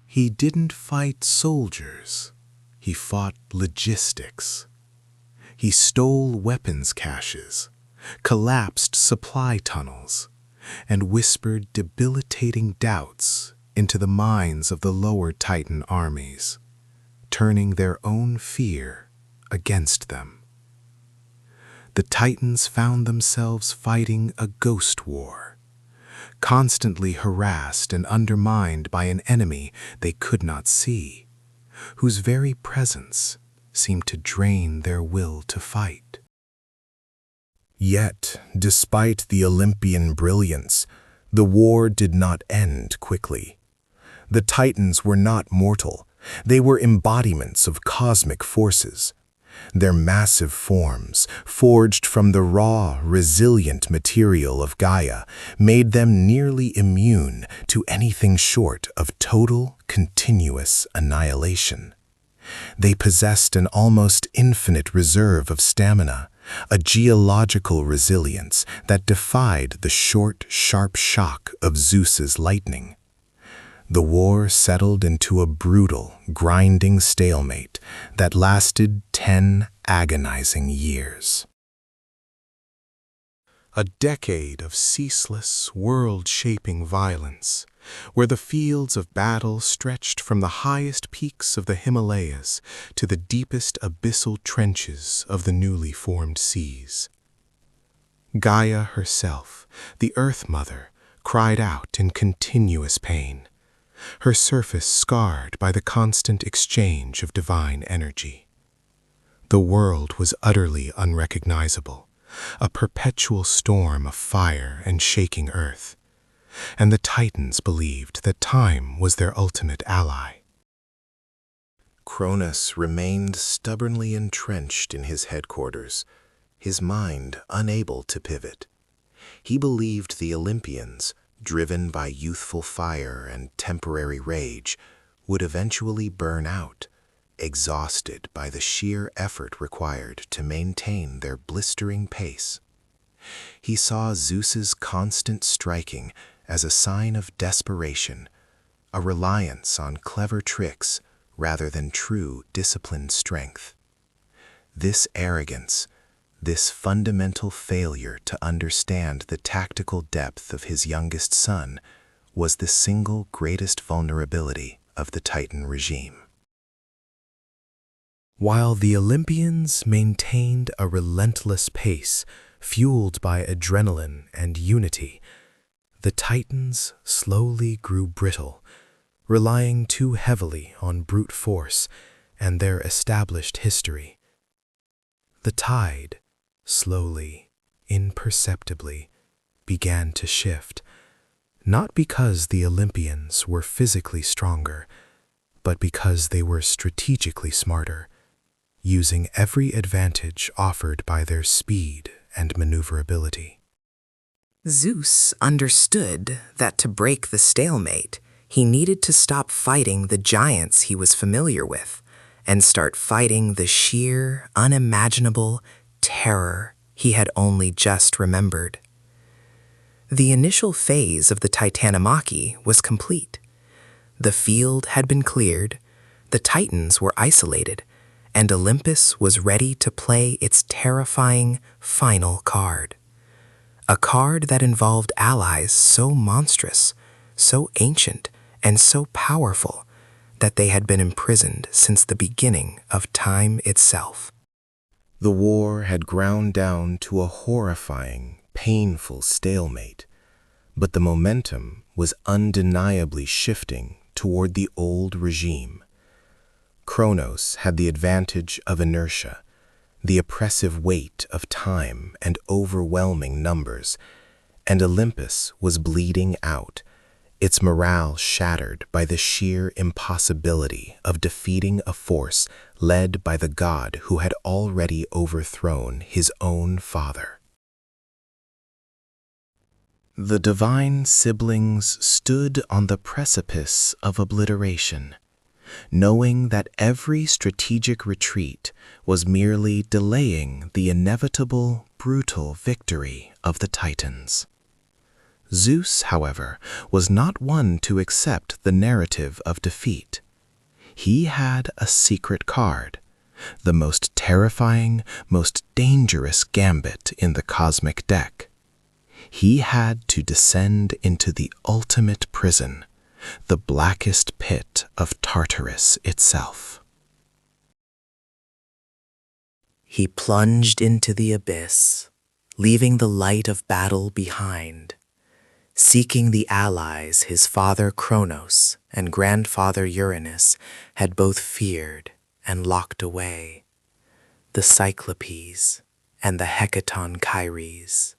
He didn't fight soldiers, he fought logistics. He stole weapons caches, collapsed supply tunnels, and whispered debilitating doubts into the minds of the lower Titan armies, turning their own fear against them. The Titans found themselves fighting a ghost war, constantly harassed and undermined by an enemy they could not see, whose very presence seemed to drain their will to fight. Yet, despite the Olympian brilliance, the war did not end quickly. The Titans were not mortal. They were embodiments of cosmic forces. Their massive forms, forged from the raw, resilient material of Gaia, made them nearly immune to anything short of total, continuous annihilation. They possessed an almost infinite reserve of stamina, a geological resilience that defied the short, sharp shock of Zeus's lightning. The war settled into a brutal, grinding stalemate that lasted 10 agonizing years. A decade of ceaseless, world-shaping violence, where the fields of battle stretched from the highest peaks of the Himalayas to the deepest abyssal trenches of the newly formed seas. Gaia herself, the Earth Mother, cried out in continuous pain, her surface scarred by the constant exchange of divine energy. The world was utterly unrecognizable, a perpetual storm of fire and shaking earth, and the Titans believed that time was their ultimate ally. Cronus remained stubbornly entrenched in his headquarters, his mind unable to pivot. He believed the Olympians, driven by youthful fire and temporary rage, would eventually burn out, exhausted by the sheer effort required to maintain their blistering pace. He saw Zeus's constant striking as a sign of desperation, a reliance on clever tricks rather than true disciplined strength. This arrogance, this fundamental failure to understand the tactical depth of his youngest son, was the single greatest vulnerability of the Titan regime. While the Olympians maintained a relentless pace, fueled by adrenaline and unity, the Titans slowly grew brittle, relying too heavily on brute force and their established history. The tide, slowly, imperceptibly, began to shift, not because the Olympians were physically stronger, but because they were strategically smarter, using every advantage offered by their speed and maneuverability. Zeus understood that to break the stalemate, he needed to stop fighting the giants he was familiar with and start fighting the sheer, unimaginable terror he had only just remembered. The initial phase of the Titanomachy was complete. The field had been cleared, the Titans were isolated, and Olympus was ready to play its terrifying final card. A card that involved allies so monstrous, so ancient, and so powerful that they had been imprisoned since the beginning of time itself. The war had ground down to a horrifying, painful stalemate, but the momentum was undeniably shifting toward the old regime. Kronos had the advantage of inertia, the oppressive weight of time and overwhelming numbers, and Olympus was bleeding out, its morale shattered by the sheer impossibility of defeating a force led by the god who had already overthrown his own father. The divine siblings stood on the precipice of obliteration, knowing that every strategic retreat was merely delaying the inevitable, brutal victory of the Titans. Zeus, however, was not one to accept the narrative of defeat. He had a secret card, the most terrifying, most dangerous gambit in the cosmic deck. He had to descend into the ultimate prison, the blackest pit of Tartarus itself. He plunged into the abyss, leaving the light of battle behind. seeking the allies his father Kronos and grandfather Uranus had both feared and locked away, the Cyclopes and the Hecaton Kyries.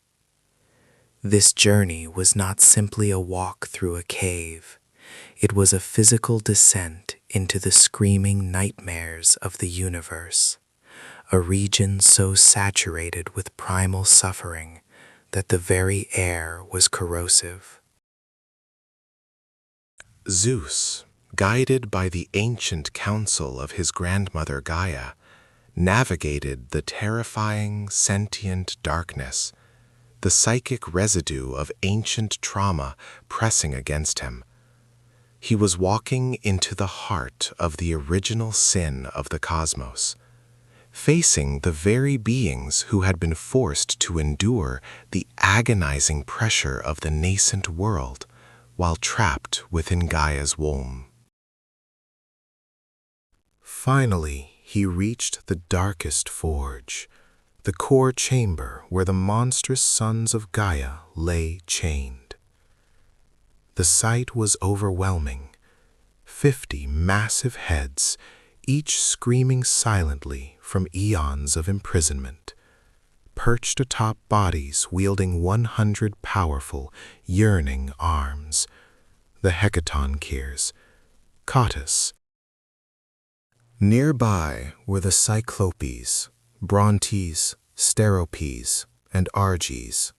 This journey was not simply a walk through a cave. It was a physical descent into the screaming nightmares of the universe, a region so saturated with primal suffering that the very air was corrosive. Zeus, guided by the ancient counsel of his grandmother Gaia, navigated the terrifying, sentient darkness, the psychic residue of ancient trauma pressing against him. He was walking into the heart of the original sin of the cosmos, facing the very beings who had been forced to endure the agonizing pressure of the nascent world while trapped within Gaia's womb. Finally, he reached the darkest forge, the core chamber where the monstrous sons of Gaia lay chained. The sight was overwhelming. 50 massive heads, each screaming silently from eons of imprisonment, perched atop bodies wielding 100 powerful, yearning arms, the Hecatoncheires, Cottus. Nearby were the Cyclopes, Brontes, Steropes, and Arges,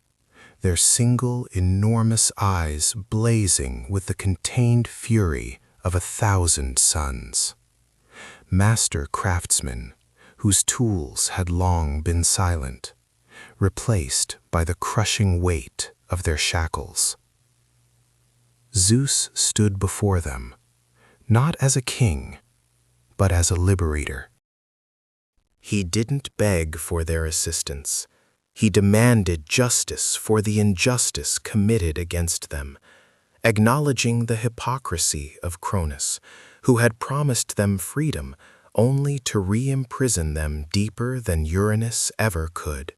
their single enormous eyes blazing with the contained fury of 1,000 suns. Master craftsmen, whose tools had long been silent, replaced by the crushing weight of their shackles. Zeus stood before them, not as a king, but as a liberator. He didn't beg for their assistance. He demanded justice for the injustice committed against them, acknowledging the hypocrisy of Cronus, who had promised them freedom only to re-imprison them deeper than Uranus ever could.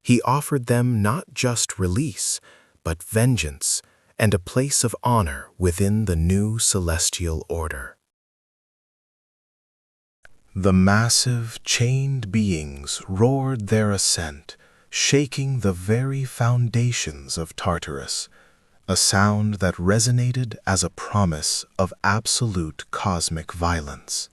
He offered them not just release, but vengeance and a place of honor within the new celestial order. The massive, chained beings roared their ascent, shaking the very foundations of Tartarus, a sound that resonated as a promise of absolute cosmic violence.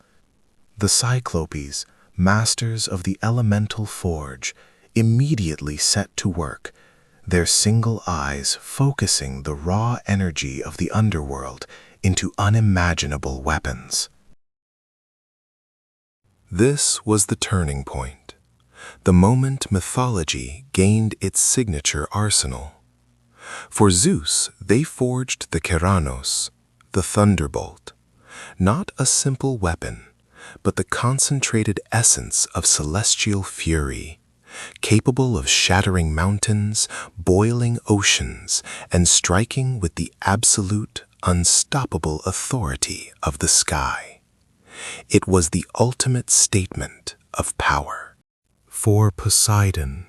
The Cyclopes, masters of the elemental forge, immediately set to work, their single eyes focusing the raw energy of the underworld into unimaginable weapons. This was the turning point, the moment mythology gained its signature arsenal. For Zeus, they forged the Keranos, the thunderbolt, not a simple weapon, but the concentrated essence of celestial fury, capable of shattering mountains, boiling oceans, and striking with the absolute, unstoppable authority of the sky. It was the ultimate statement of power. For Poseidon,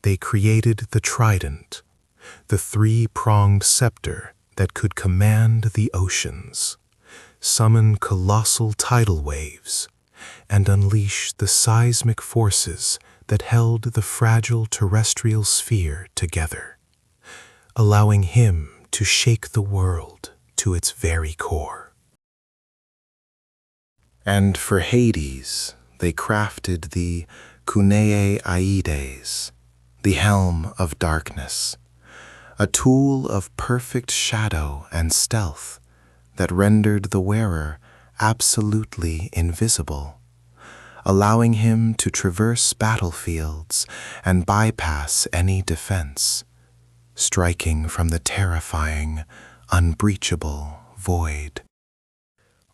they created the trident, the three-pronged scepter that could command the oceans, summon colossal tidal waves, and unleash the seismic forces that held the fragile terrestrial sphere together, allowing him to shake the world to its very core. And for Hades, they crafted the Kuneae Aides, the helm of darkness, a tool of perfect shadow and stealth that rendered the wearer absolutely invisible, allowing him to traverse battlefields and bypass any defense, striking from the terrifying, unbreachable void.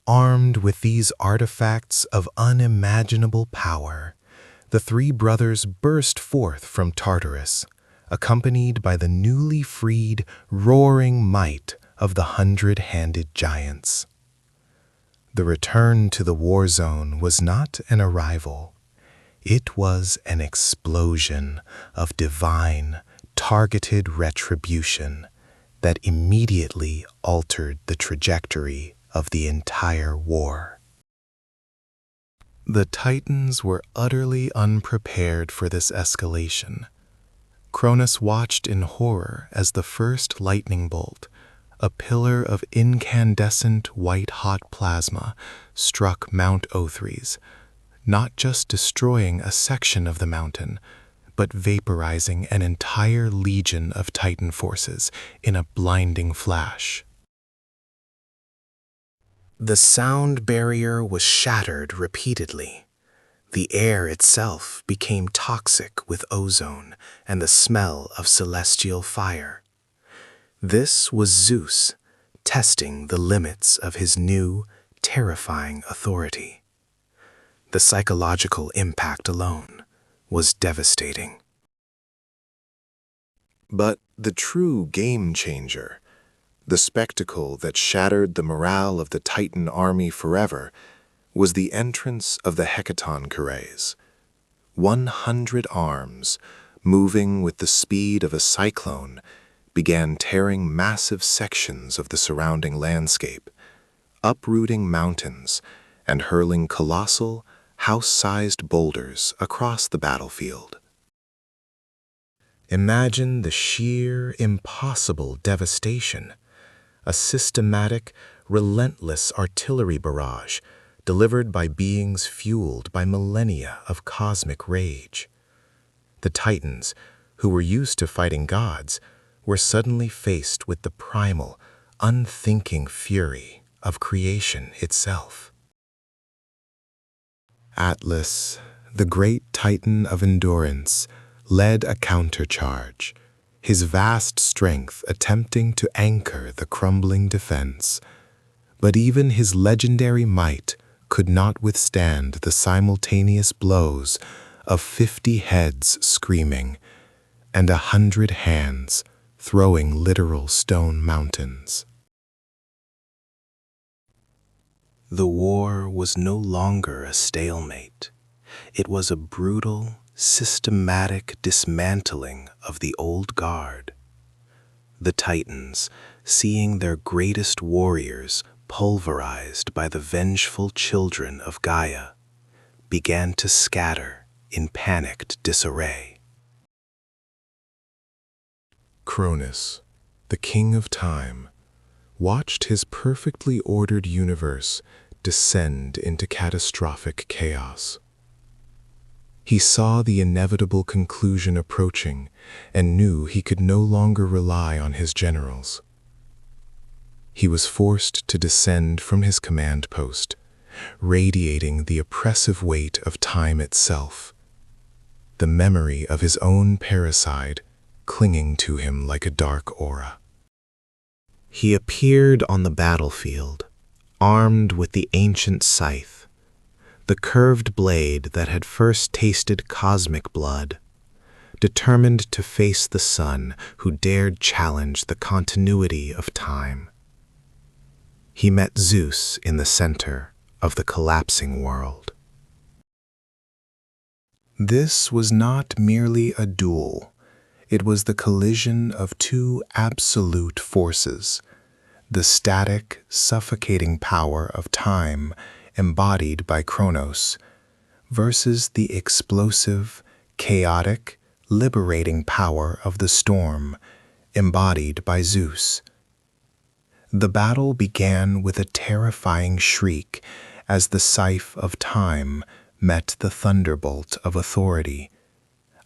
Armed with these artifacts of unimaginable power, the three brothers burst forth from Tartarus, accompanied by the newly freed, roaring might of the 100-handed giants. The return to the war zone was not an arrival. It was an explosion of divine, targeted retribution, that immediately altered the trajectory of the entire war. The Titans were utterly unprepared for this escalation. Cronus watched in horror as the first lightning bolt, a pillar of incandescent white-hot plasma, struck Mount Othries, not just destroying a section of the mountain, but vaporizing an entire legion of Titan forces in a blinding flash. The sound barrier was shattered repeatedly. The air itself became toxic with ozone and the smell of celestial fire. This was Zeus testing the limits of his new, terrifying authority. The psychological impact alone was devastating. But the true game changer, the spectacle that shattered the morale of the Titan army forever, was the entrance of the Hecatoncheires. 100 arms, moving with the speed of a cyclone, began tearing massive sections of the surrounding landscape, uprooting mountains and hurling colossal, house-sized boulders across the battlefield. Imagine the sheer, impossible devastation. A systematic, relentless artillery barrage delivered by beings fueled by millennia of cosmic rage. The Titans, who were used to fighting gods, were suddenly faced with the primal, unthinking fury of creation itself. Atlas, the great Titan of endurance, led a countercharge, his vast strength attempting to anchor the crumbling defense. But even his legendary might could not withstand the simultaneous blows of 50 heads screaming and 100 hands throwing literal stone mountains. The war was no longer a stalemate. It was a brutal, systematic dismantling of the old guard. The Titans, seeing their greatest warriors pulverized by the vengeful children of Gaia, began to scatter in panicked disarray. Cronus, the king of time, watched his perfectly ordered universe descend into catastrophic chaos. He saw the inevitable conclusion approaching and knew he could no longer rely on his generals. He was forced to descend from his command post, radiating the oppressive weight of time itself, the memory of his own parricide clinging to him like a dark aura. He appeared on the battlefield, armed with the ancient scythe, the curved blade that had first tasted cosmic blood, determined to face the sun who dared challenge the continuity of time. He met Zeus in the center of the collapsing world. This was not merely a duel. It was the collision of two absolute forces, the static, suffocating power of time embodied by Kronos versus the explosive, chaotic, liberating power of the storm embodied by Zeus. The battle began with a terrifying shriek as the scythe of time met the thunderbolt of authority,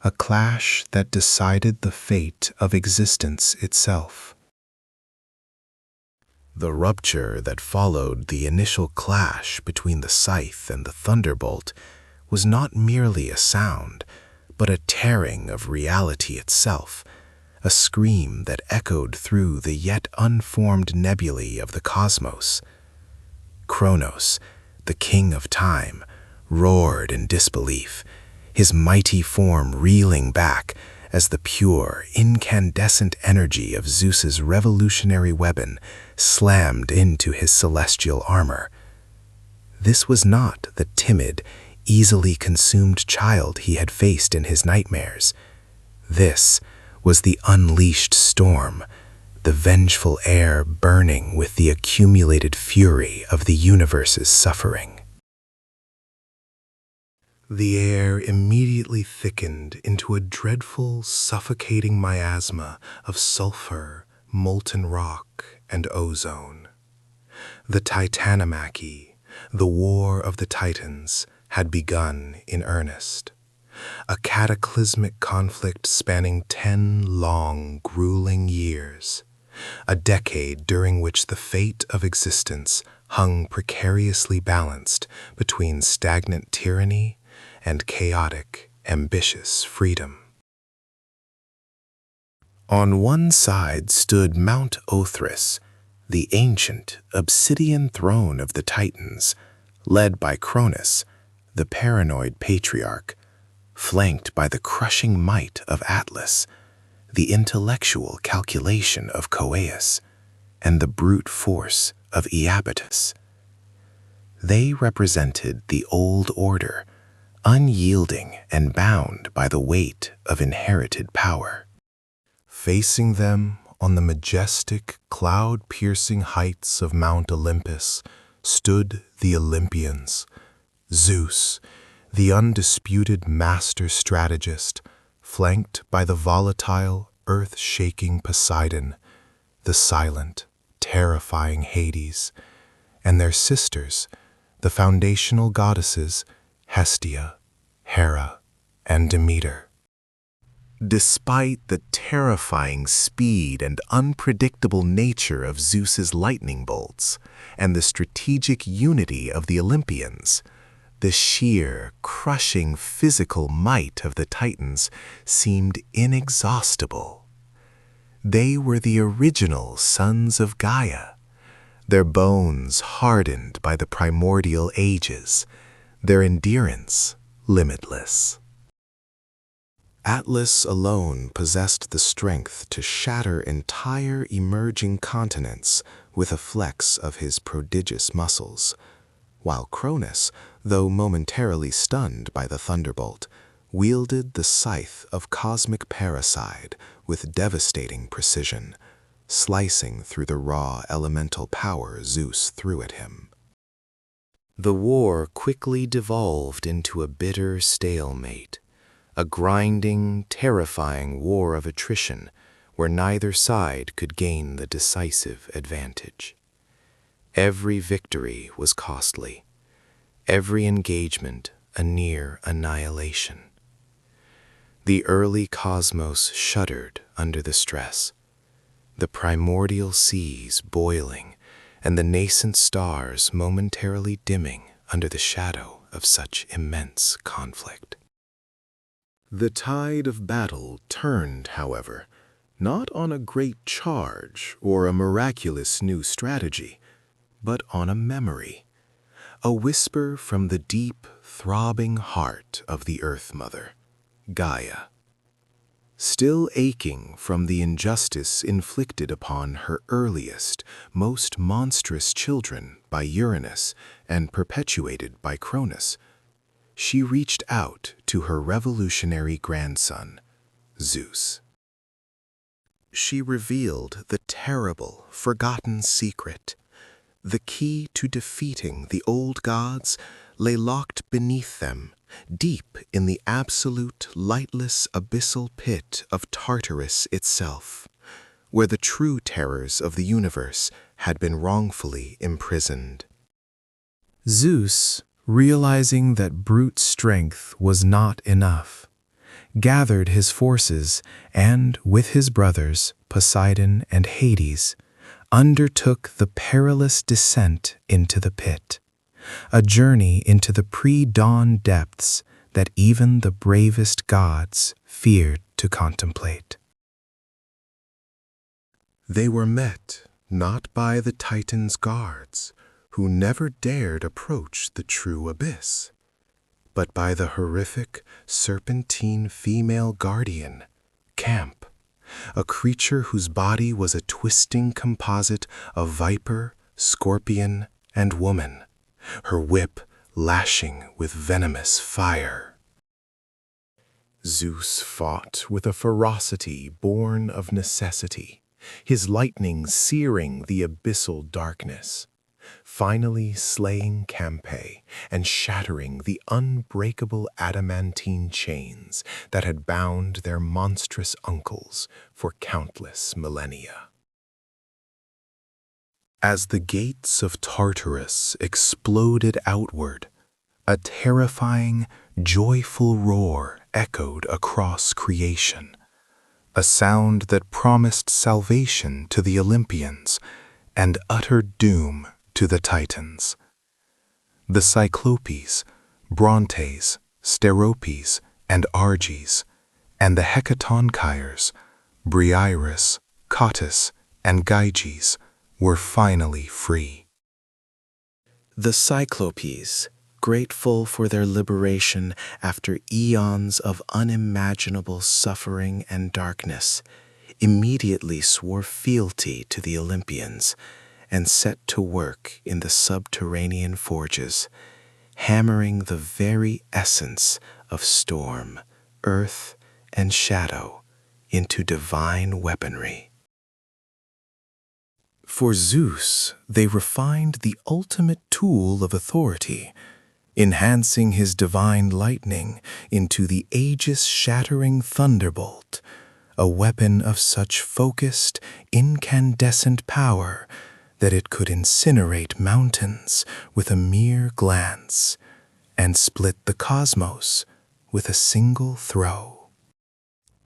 a clash that decided the fate of existence itself. The rupture that followed the initial clash between the scythe and the thunderbolt was not merely a sound, but a tearing of reality itself, a scream that echoed through the yet unformed nebulae of the cosmos. Kronos, the king of time, roared in disbelief, his mighty form reeling back as the pure, incandescent energy of Zeus's revolutionary weapon slammed into his celestial armor. This was not the timid, easily consumed child he had faced in his nightmares. This was the unleashed storm, the vengeful air burning with the accumulated fury of the universe's suffering. The air immediately thickened into a dreadful, suffocating miasma of sulfur, molten rock, and ozone. The Titanomachy, the War of the Titans, had begun in earnest. A cataclysmic conflict spanning 10 long, grueling years. A decade during which the fate of existence hung precariously balanced between stagnant tyranny and chaotic, ambitious freedom. On one side stood Mount Othrys, the ancient, obsidian throne of the Titans, led by Cronus, the paranoid patriarch, flanked by the crushing might of Atlas, the intellectual calculation of Coeus, and the brute force of Iapetus. They represented the old order, unyielding and bound by the weight of inherited power. Facing them on the majestic, cloud-piercing heights of Mount Olympus stood the Olympians, Zeus, the undisputed master strategist, flanked by the volatile, earth-shaking Poseidon, the silent, terrifying Hades, and their sisters, the foundational goddesses Hestia, Hera, and Demeter. Despite the terrifying speed and unpredictable nature of Zeus's lightning bolts and the strategic unity of the Olympians, the sheer, crushing physical might of the Titans seemed inexhaustible. They were the original sons of Gaia, their bones hardened by the primordial ages, their endurance limitless. Atlas alone possessed the strength to shatter entire emerging continents with a flex of his prodigious muscles, while Cronus, though momentarily stunned by the thunderbolt, wielded the scythe of cosmic parricide with devastating precision, slicing through the raw elemental power Zeus threw at him. The war quickly devolved into a bitter stalemate, a grinding, terrifying war of attrition where neither side could gain the decisive advantage. Every victory was costly, every engagement a near annihilation. The early cosmos shuddered under the stress, the primordial seas boiling and the nascent stars momentarily dimming under the shadow of such immense conflict. The tide of battle turned, however, not on a great charge or a miraculous new strategy, but on a memory, a whisper from the deep, throbbing heart of the Earth Mother, Gaia. Still aching from the injustice inflicted upon her earliest, most monstrous children by Uranus and perpetuated by Cronus, she reached out to her revolutionary grandson, Zeus. She revealed the terrible, forgotten secret. The key to defeating the old gods lay locked beneath them, deep in the absolute, lightless, abyssal pit of Tartarus itself, where the true terrors of the universe had been wrongfully imprisoned. Zeus, realizing that brute strength was not enough, gathered his forces and, with his brothers, Poseidon and Hades, undertook the perilous descent into the pit, a journey into the pre-dawn depths that even the bravest gods feared to contemplate. They were met not by the Titans' guards, who never dared approach the true abyss, but by the horrific, serpentine female guardian, Camp, a creature whose body was a twisting composite of viper, scorpion, and woman, her whip lashing with venomous fire. Zeus fought with a ferocity born of necessity, his lightning searing the abyssal darkness, finally slaying Campe and shattering the unbreakable adamantine chains that had bound their monstrous uncles for countless millennia. As the gates of Tartarus exploded outward, a terrifying, joyful roar echoed across creation, a sound that promised salvation to the Olympians and utter doom to the Titans. The Cyclopes, Brontes, Steropes, and Arges, and the Hecatonchires, Briareus, Cottus, and Gyges, were finally free. The Cyclopes, grateful for their liberation after eons of unimaginable suffering and darkness, immediately swore fealty to the Olympians and set to work in the subterranean forges, hammering the very essence of storm, earth, and shadow into divine weaponry. For Zeus, they refined the ultimate tool of authority, enhancing his divine lightning into the aegis-shattering thunderbolt, a weapon of such focused, incandescent power that it could incinerate mountains with a mere glance and split the cosmos with a single throw.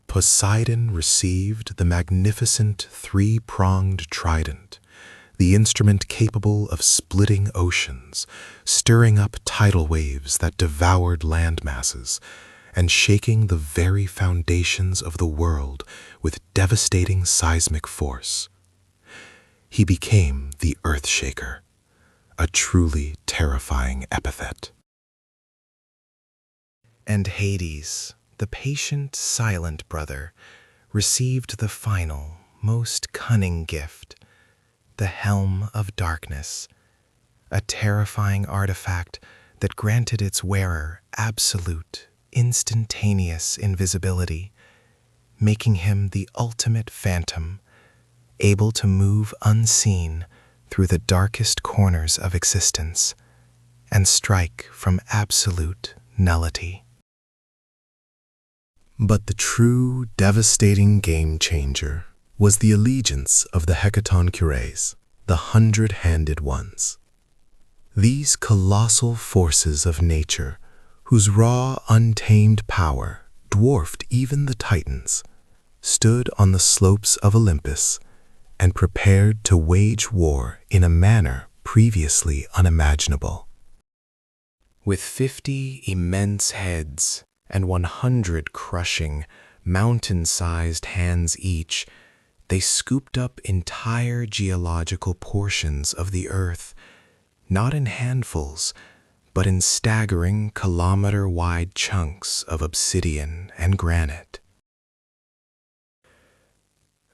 Poseidon received the magnificent three-pronged trident, the instrument capable of splitting oceans, stirring up tidal waves that devoured land masses, and shaking the very foundations of the world with devastating seismic force. He became the Earthshaker, a truly terrifying epithet. And Hades, the patient, silent brother, received the final, most cunning gift, the Helm of Darkness, a terrifying artifact that granted its wearer absolute, instantaneous invisibility, making him the ultimate phantom, able to move unseen through the darkest corners of existence and strike from absolute nullity. But the true, devastating game-changer was the allegiance of the Hecatonchires, the hundred-handed ones. These colossal forces of nature, whose raw, untamed power dwarfed even the Titans, stood on the slopes of Olympus and prepared to wage war in a manner previously unimaginable. With 50 immense heads and 100 crushing, mountain-sized hands each, they scooped up entire geological portions of the earth, not in handfuls, but in staggering kilometer-wide chunks of obsidian and granite.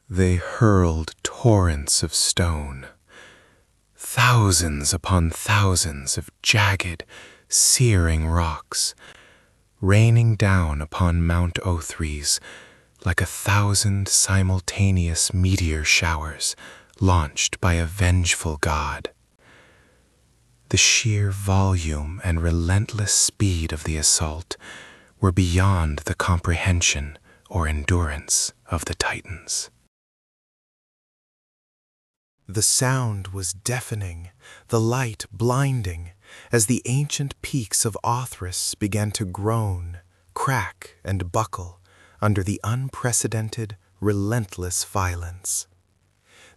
They hurled torrents of stone, thousands upon thousands of jagged, searing rocks, raining down upon Mount Othrys like 1,000 simultaneous meteor showers launched by a vengeful god. The sheer volume and relentless speed of the assault were beyond the comprehension or endurance of the Titans. The sound was deafening, the light blinding, as the ancient peaks of Othrys began to groan, crack, and buckle under the unprecedented, relentless violence.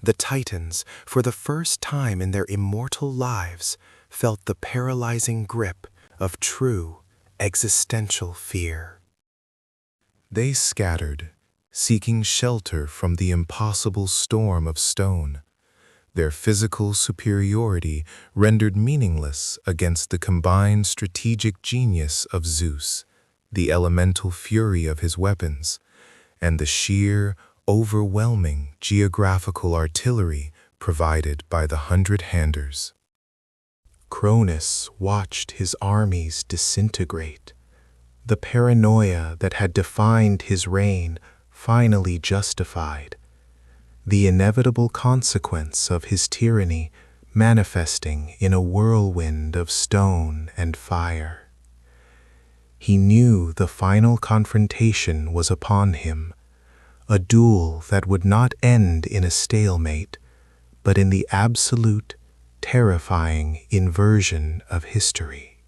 The Titans, for the first time in their immortal lives, felt the paralyzing grip of true, existential fear. They scattered, seeking shelter from the impossible storm of stone, their physical superiority rendered meaningless against the combined strategic genius of Zeus, the elemental fury of his weapons, and the sheer, overwhelming geographical artillery provided by the hundred-handers. Cronus watched his armies disintegrate. The paranoia that had defined his reign finally justified. the inevitable consequence of his tyranny manifesting in a whirlwind of stone and fire. He knew the final confrontation was upon him, a duel that would not end in a stalemate, but in the absolute, terrifying inversion of history.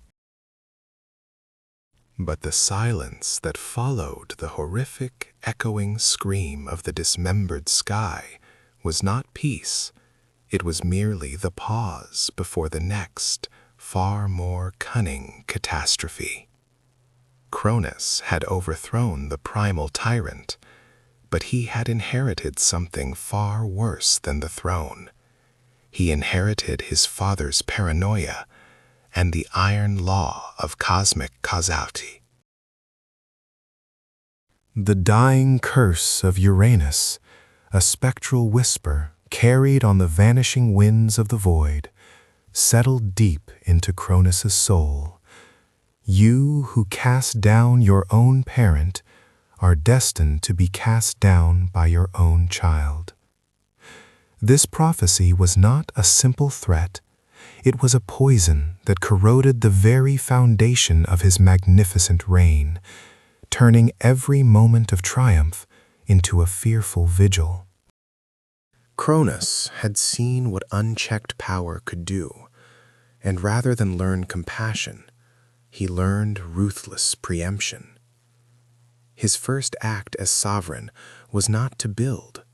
But the silence that followed the horrific, echoing scream of the dismembered sky was not peace. It was merely the pause before the next, far more cunning catastrophe. Cronus had overthrown the primal tyrant, but he had inherited something far worse than the throne. He inherited his father's paranoia and the iron law of cosmic causality. The dying curse of Uranus, a spectral whisper carried on the vanishing winds of the void, settled deep into Cronus's soul. You who cast down your own parent are destined to be cast down by your own child. This prophecy was not a simple threat. It was a poison that corroded the very foundation of his magnificent reign, turning every moment of triumph into a fearful vigil. Cronus had seen what unchecked power could do, and rather than learn compassion, he learned ruthless preemption. His first act as sovereign was not to build,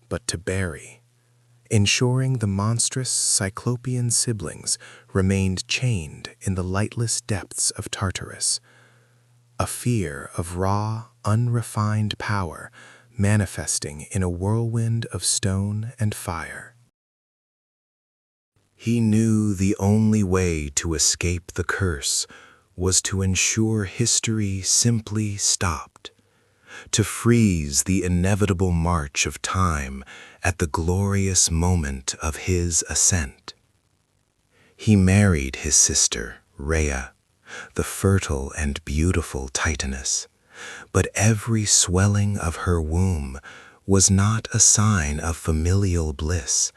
but to bury, ensuring the monstrous Cyclopean siblings remained chained in the lightless depths of Tartarus, a fear of raw, unrefined power manifesting in a whirlwind of stone and fire. He knew the only way to escape the curse was to ensure history simply stopped, to freeze the inevitable march of time at the glorious moment of his ascent. He married his sister, Rhea, the fertile and beautiful Titaness, but every swelling of her womb was not a sign of familial bliss,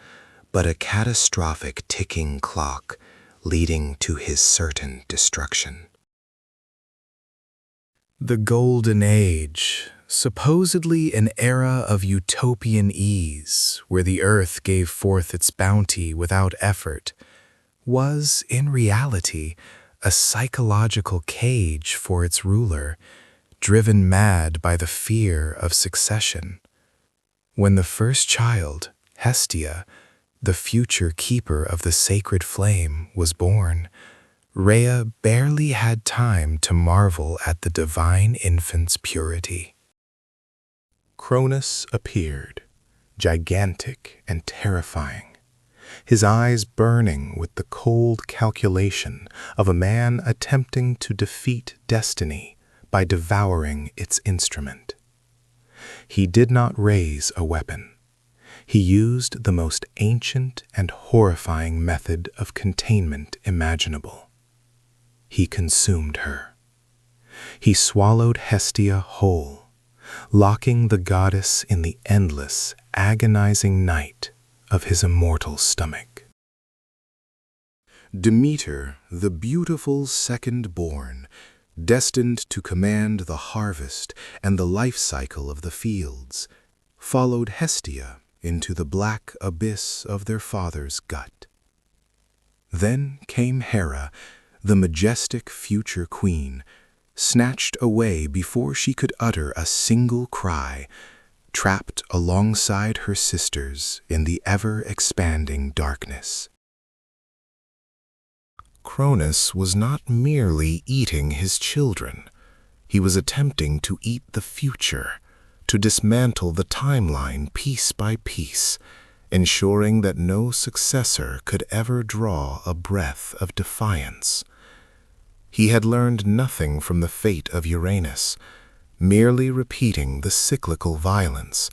but a catastrophic ticking clock leading to his certain destruction. The Golden Age, supposedly an era of utopian ease where the earth gave forth its bounty without effort, was, in reality, a psychological cage for its ruler, driven mad by the fear of succession. When the first child, Hestia, the future keeper of the sacred flame, was born, Rhea barely had time to marvel at the divine infant's purity. Cronus appeared, gigantic and terrifying, his eyes burning with the cold calculation of a man attempting to defeat destiny by devouring its instrument. He did not raise a weapon. He used the most ancient and horrifying method of containment imaginable. He consumed her. He swallowed Hestia whole, locking the goddess in the endless, agonizing night of his immortal stomach. Demeter, the beautiful second-born, destined to command the harvest and the life cycle of the fields, followed Hestia into the black abyss of their father's gut. Then came Hera, the majestic future queen, snatched away before she could utter a single cry, trapped alongside her sisters in the ever-expanding darkness. Cronus was not merely eating his children. He was attempting to eat the future, to dismantle the timeline piece by piece, ensuring that no successor could ever draw a breath of defiance. He had learned nothing from the fate of Uranus, merely repeating the cyclical violence,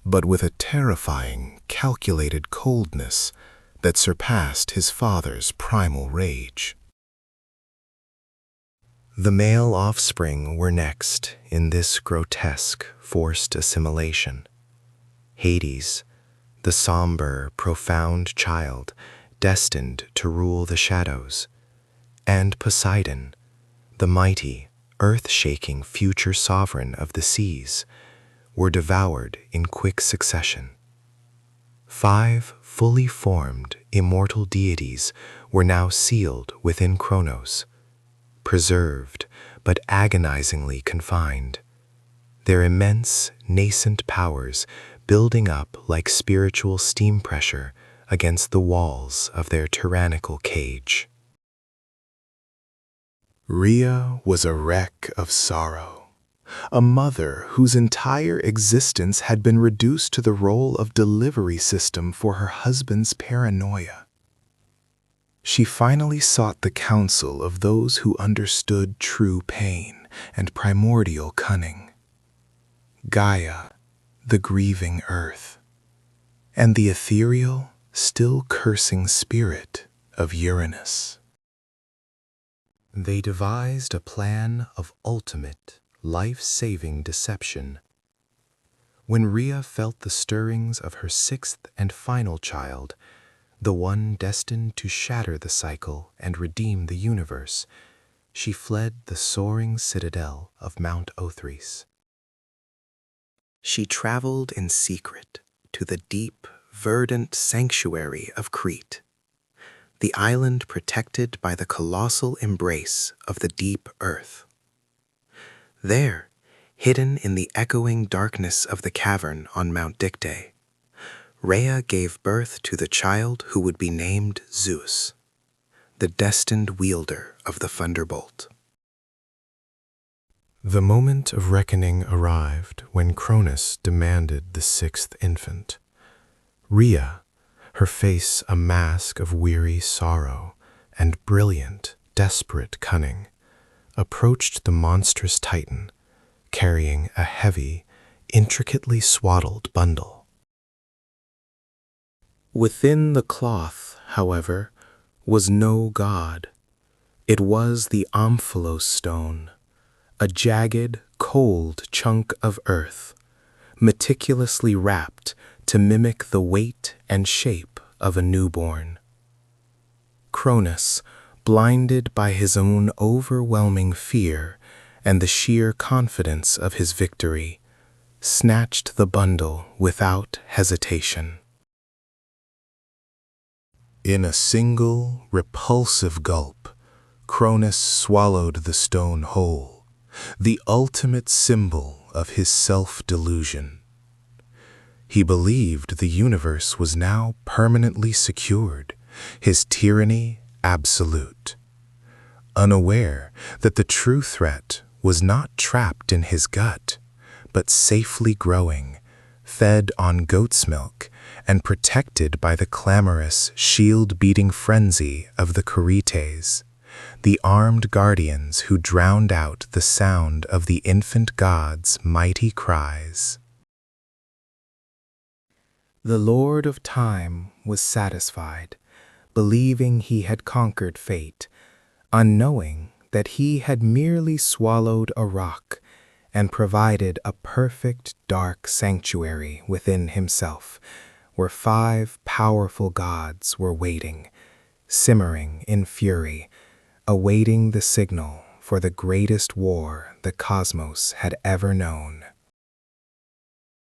but with a terrifying, calculated coldness that surpassed his father's primal rage. The male offspring were next in this grotesque, forced assimilation. Hades, the somber, profound child destined to rule the shadows, and Poseidon, the mighty, earth-shaking future sovereign of the seas, were devoured in quick succession. 5 fully formed, immortal deities were now sealed within Kronos, preserved but agonizingly confined, their immense, nascent powers building up like spiritual steam pressure against the walls of their tyrannical cage. Rhea was a wreck of sorrow, a mother whose entire existence had been reduced to the role of delivery system for her husband's paranoia. She finally sought the counsel of those who understood true pain and primordial cunning. Gaia, the grieving earth, and the ethereal, still cursing spirit of Uranus. They devised a plan of ultimate, life-saving deception. When Rhea felt the stirrings of her 6th and final child, the one destined to shatter the cycle and redeem the universe, she fled the soaring citadel of Mount Othrys. She traveled in secret to the deep, verdant sanctuary of Crete, the island protected by the colossal embrace of the deep earth. There, hidden in the echoing darkness of the cavern on Mount Dicte, Rhea gave birth to the child who would be named Zeus, the destined wielder of the thunderbolt. The moment of reckoning arrived when Cronus demanded the 6th infant. Rhea, her face a mask of weary sorrow and brilliant, desperate cunning, approached the monstrous titan, carrying a heavy, intricately swaddled bundle. Within the cloth, however, was no god. It was the Omphalos stone, a jagged, cold chunk of earth, meticulously wrapped to mimic the weight and shape of a newborn. Cronus, blinded by his own overwhelming fear and the sheer confidence of his victory, snatched the bundle without hesitation. In a single, repulsive gulp, Cronus swallowed the stone whole, the ultimate symbol of his self-delusion. He believed the universe was now permanently secured, his tyranny absolute, unaware that the true threat was not trapped in his gut, but safely growing, fed on goat's milk, and protected by the clamorous, shield-beating frenzy of the Curetes, the armed guardians who drowned out the sound of the infant god's mighty cries. The Lord of Time was satisfied, believing he had conquered fate, unknowing that he had merely swallowed a rock and provided a perfect dark sanctuary within himself, where 5 powerful gods were waiting, simmering in fury, awaiting the signal for the greatest war the cosmos had ever known.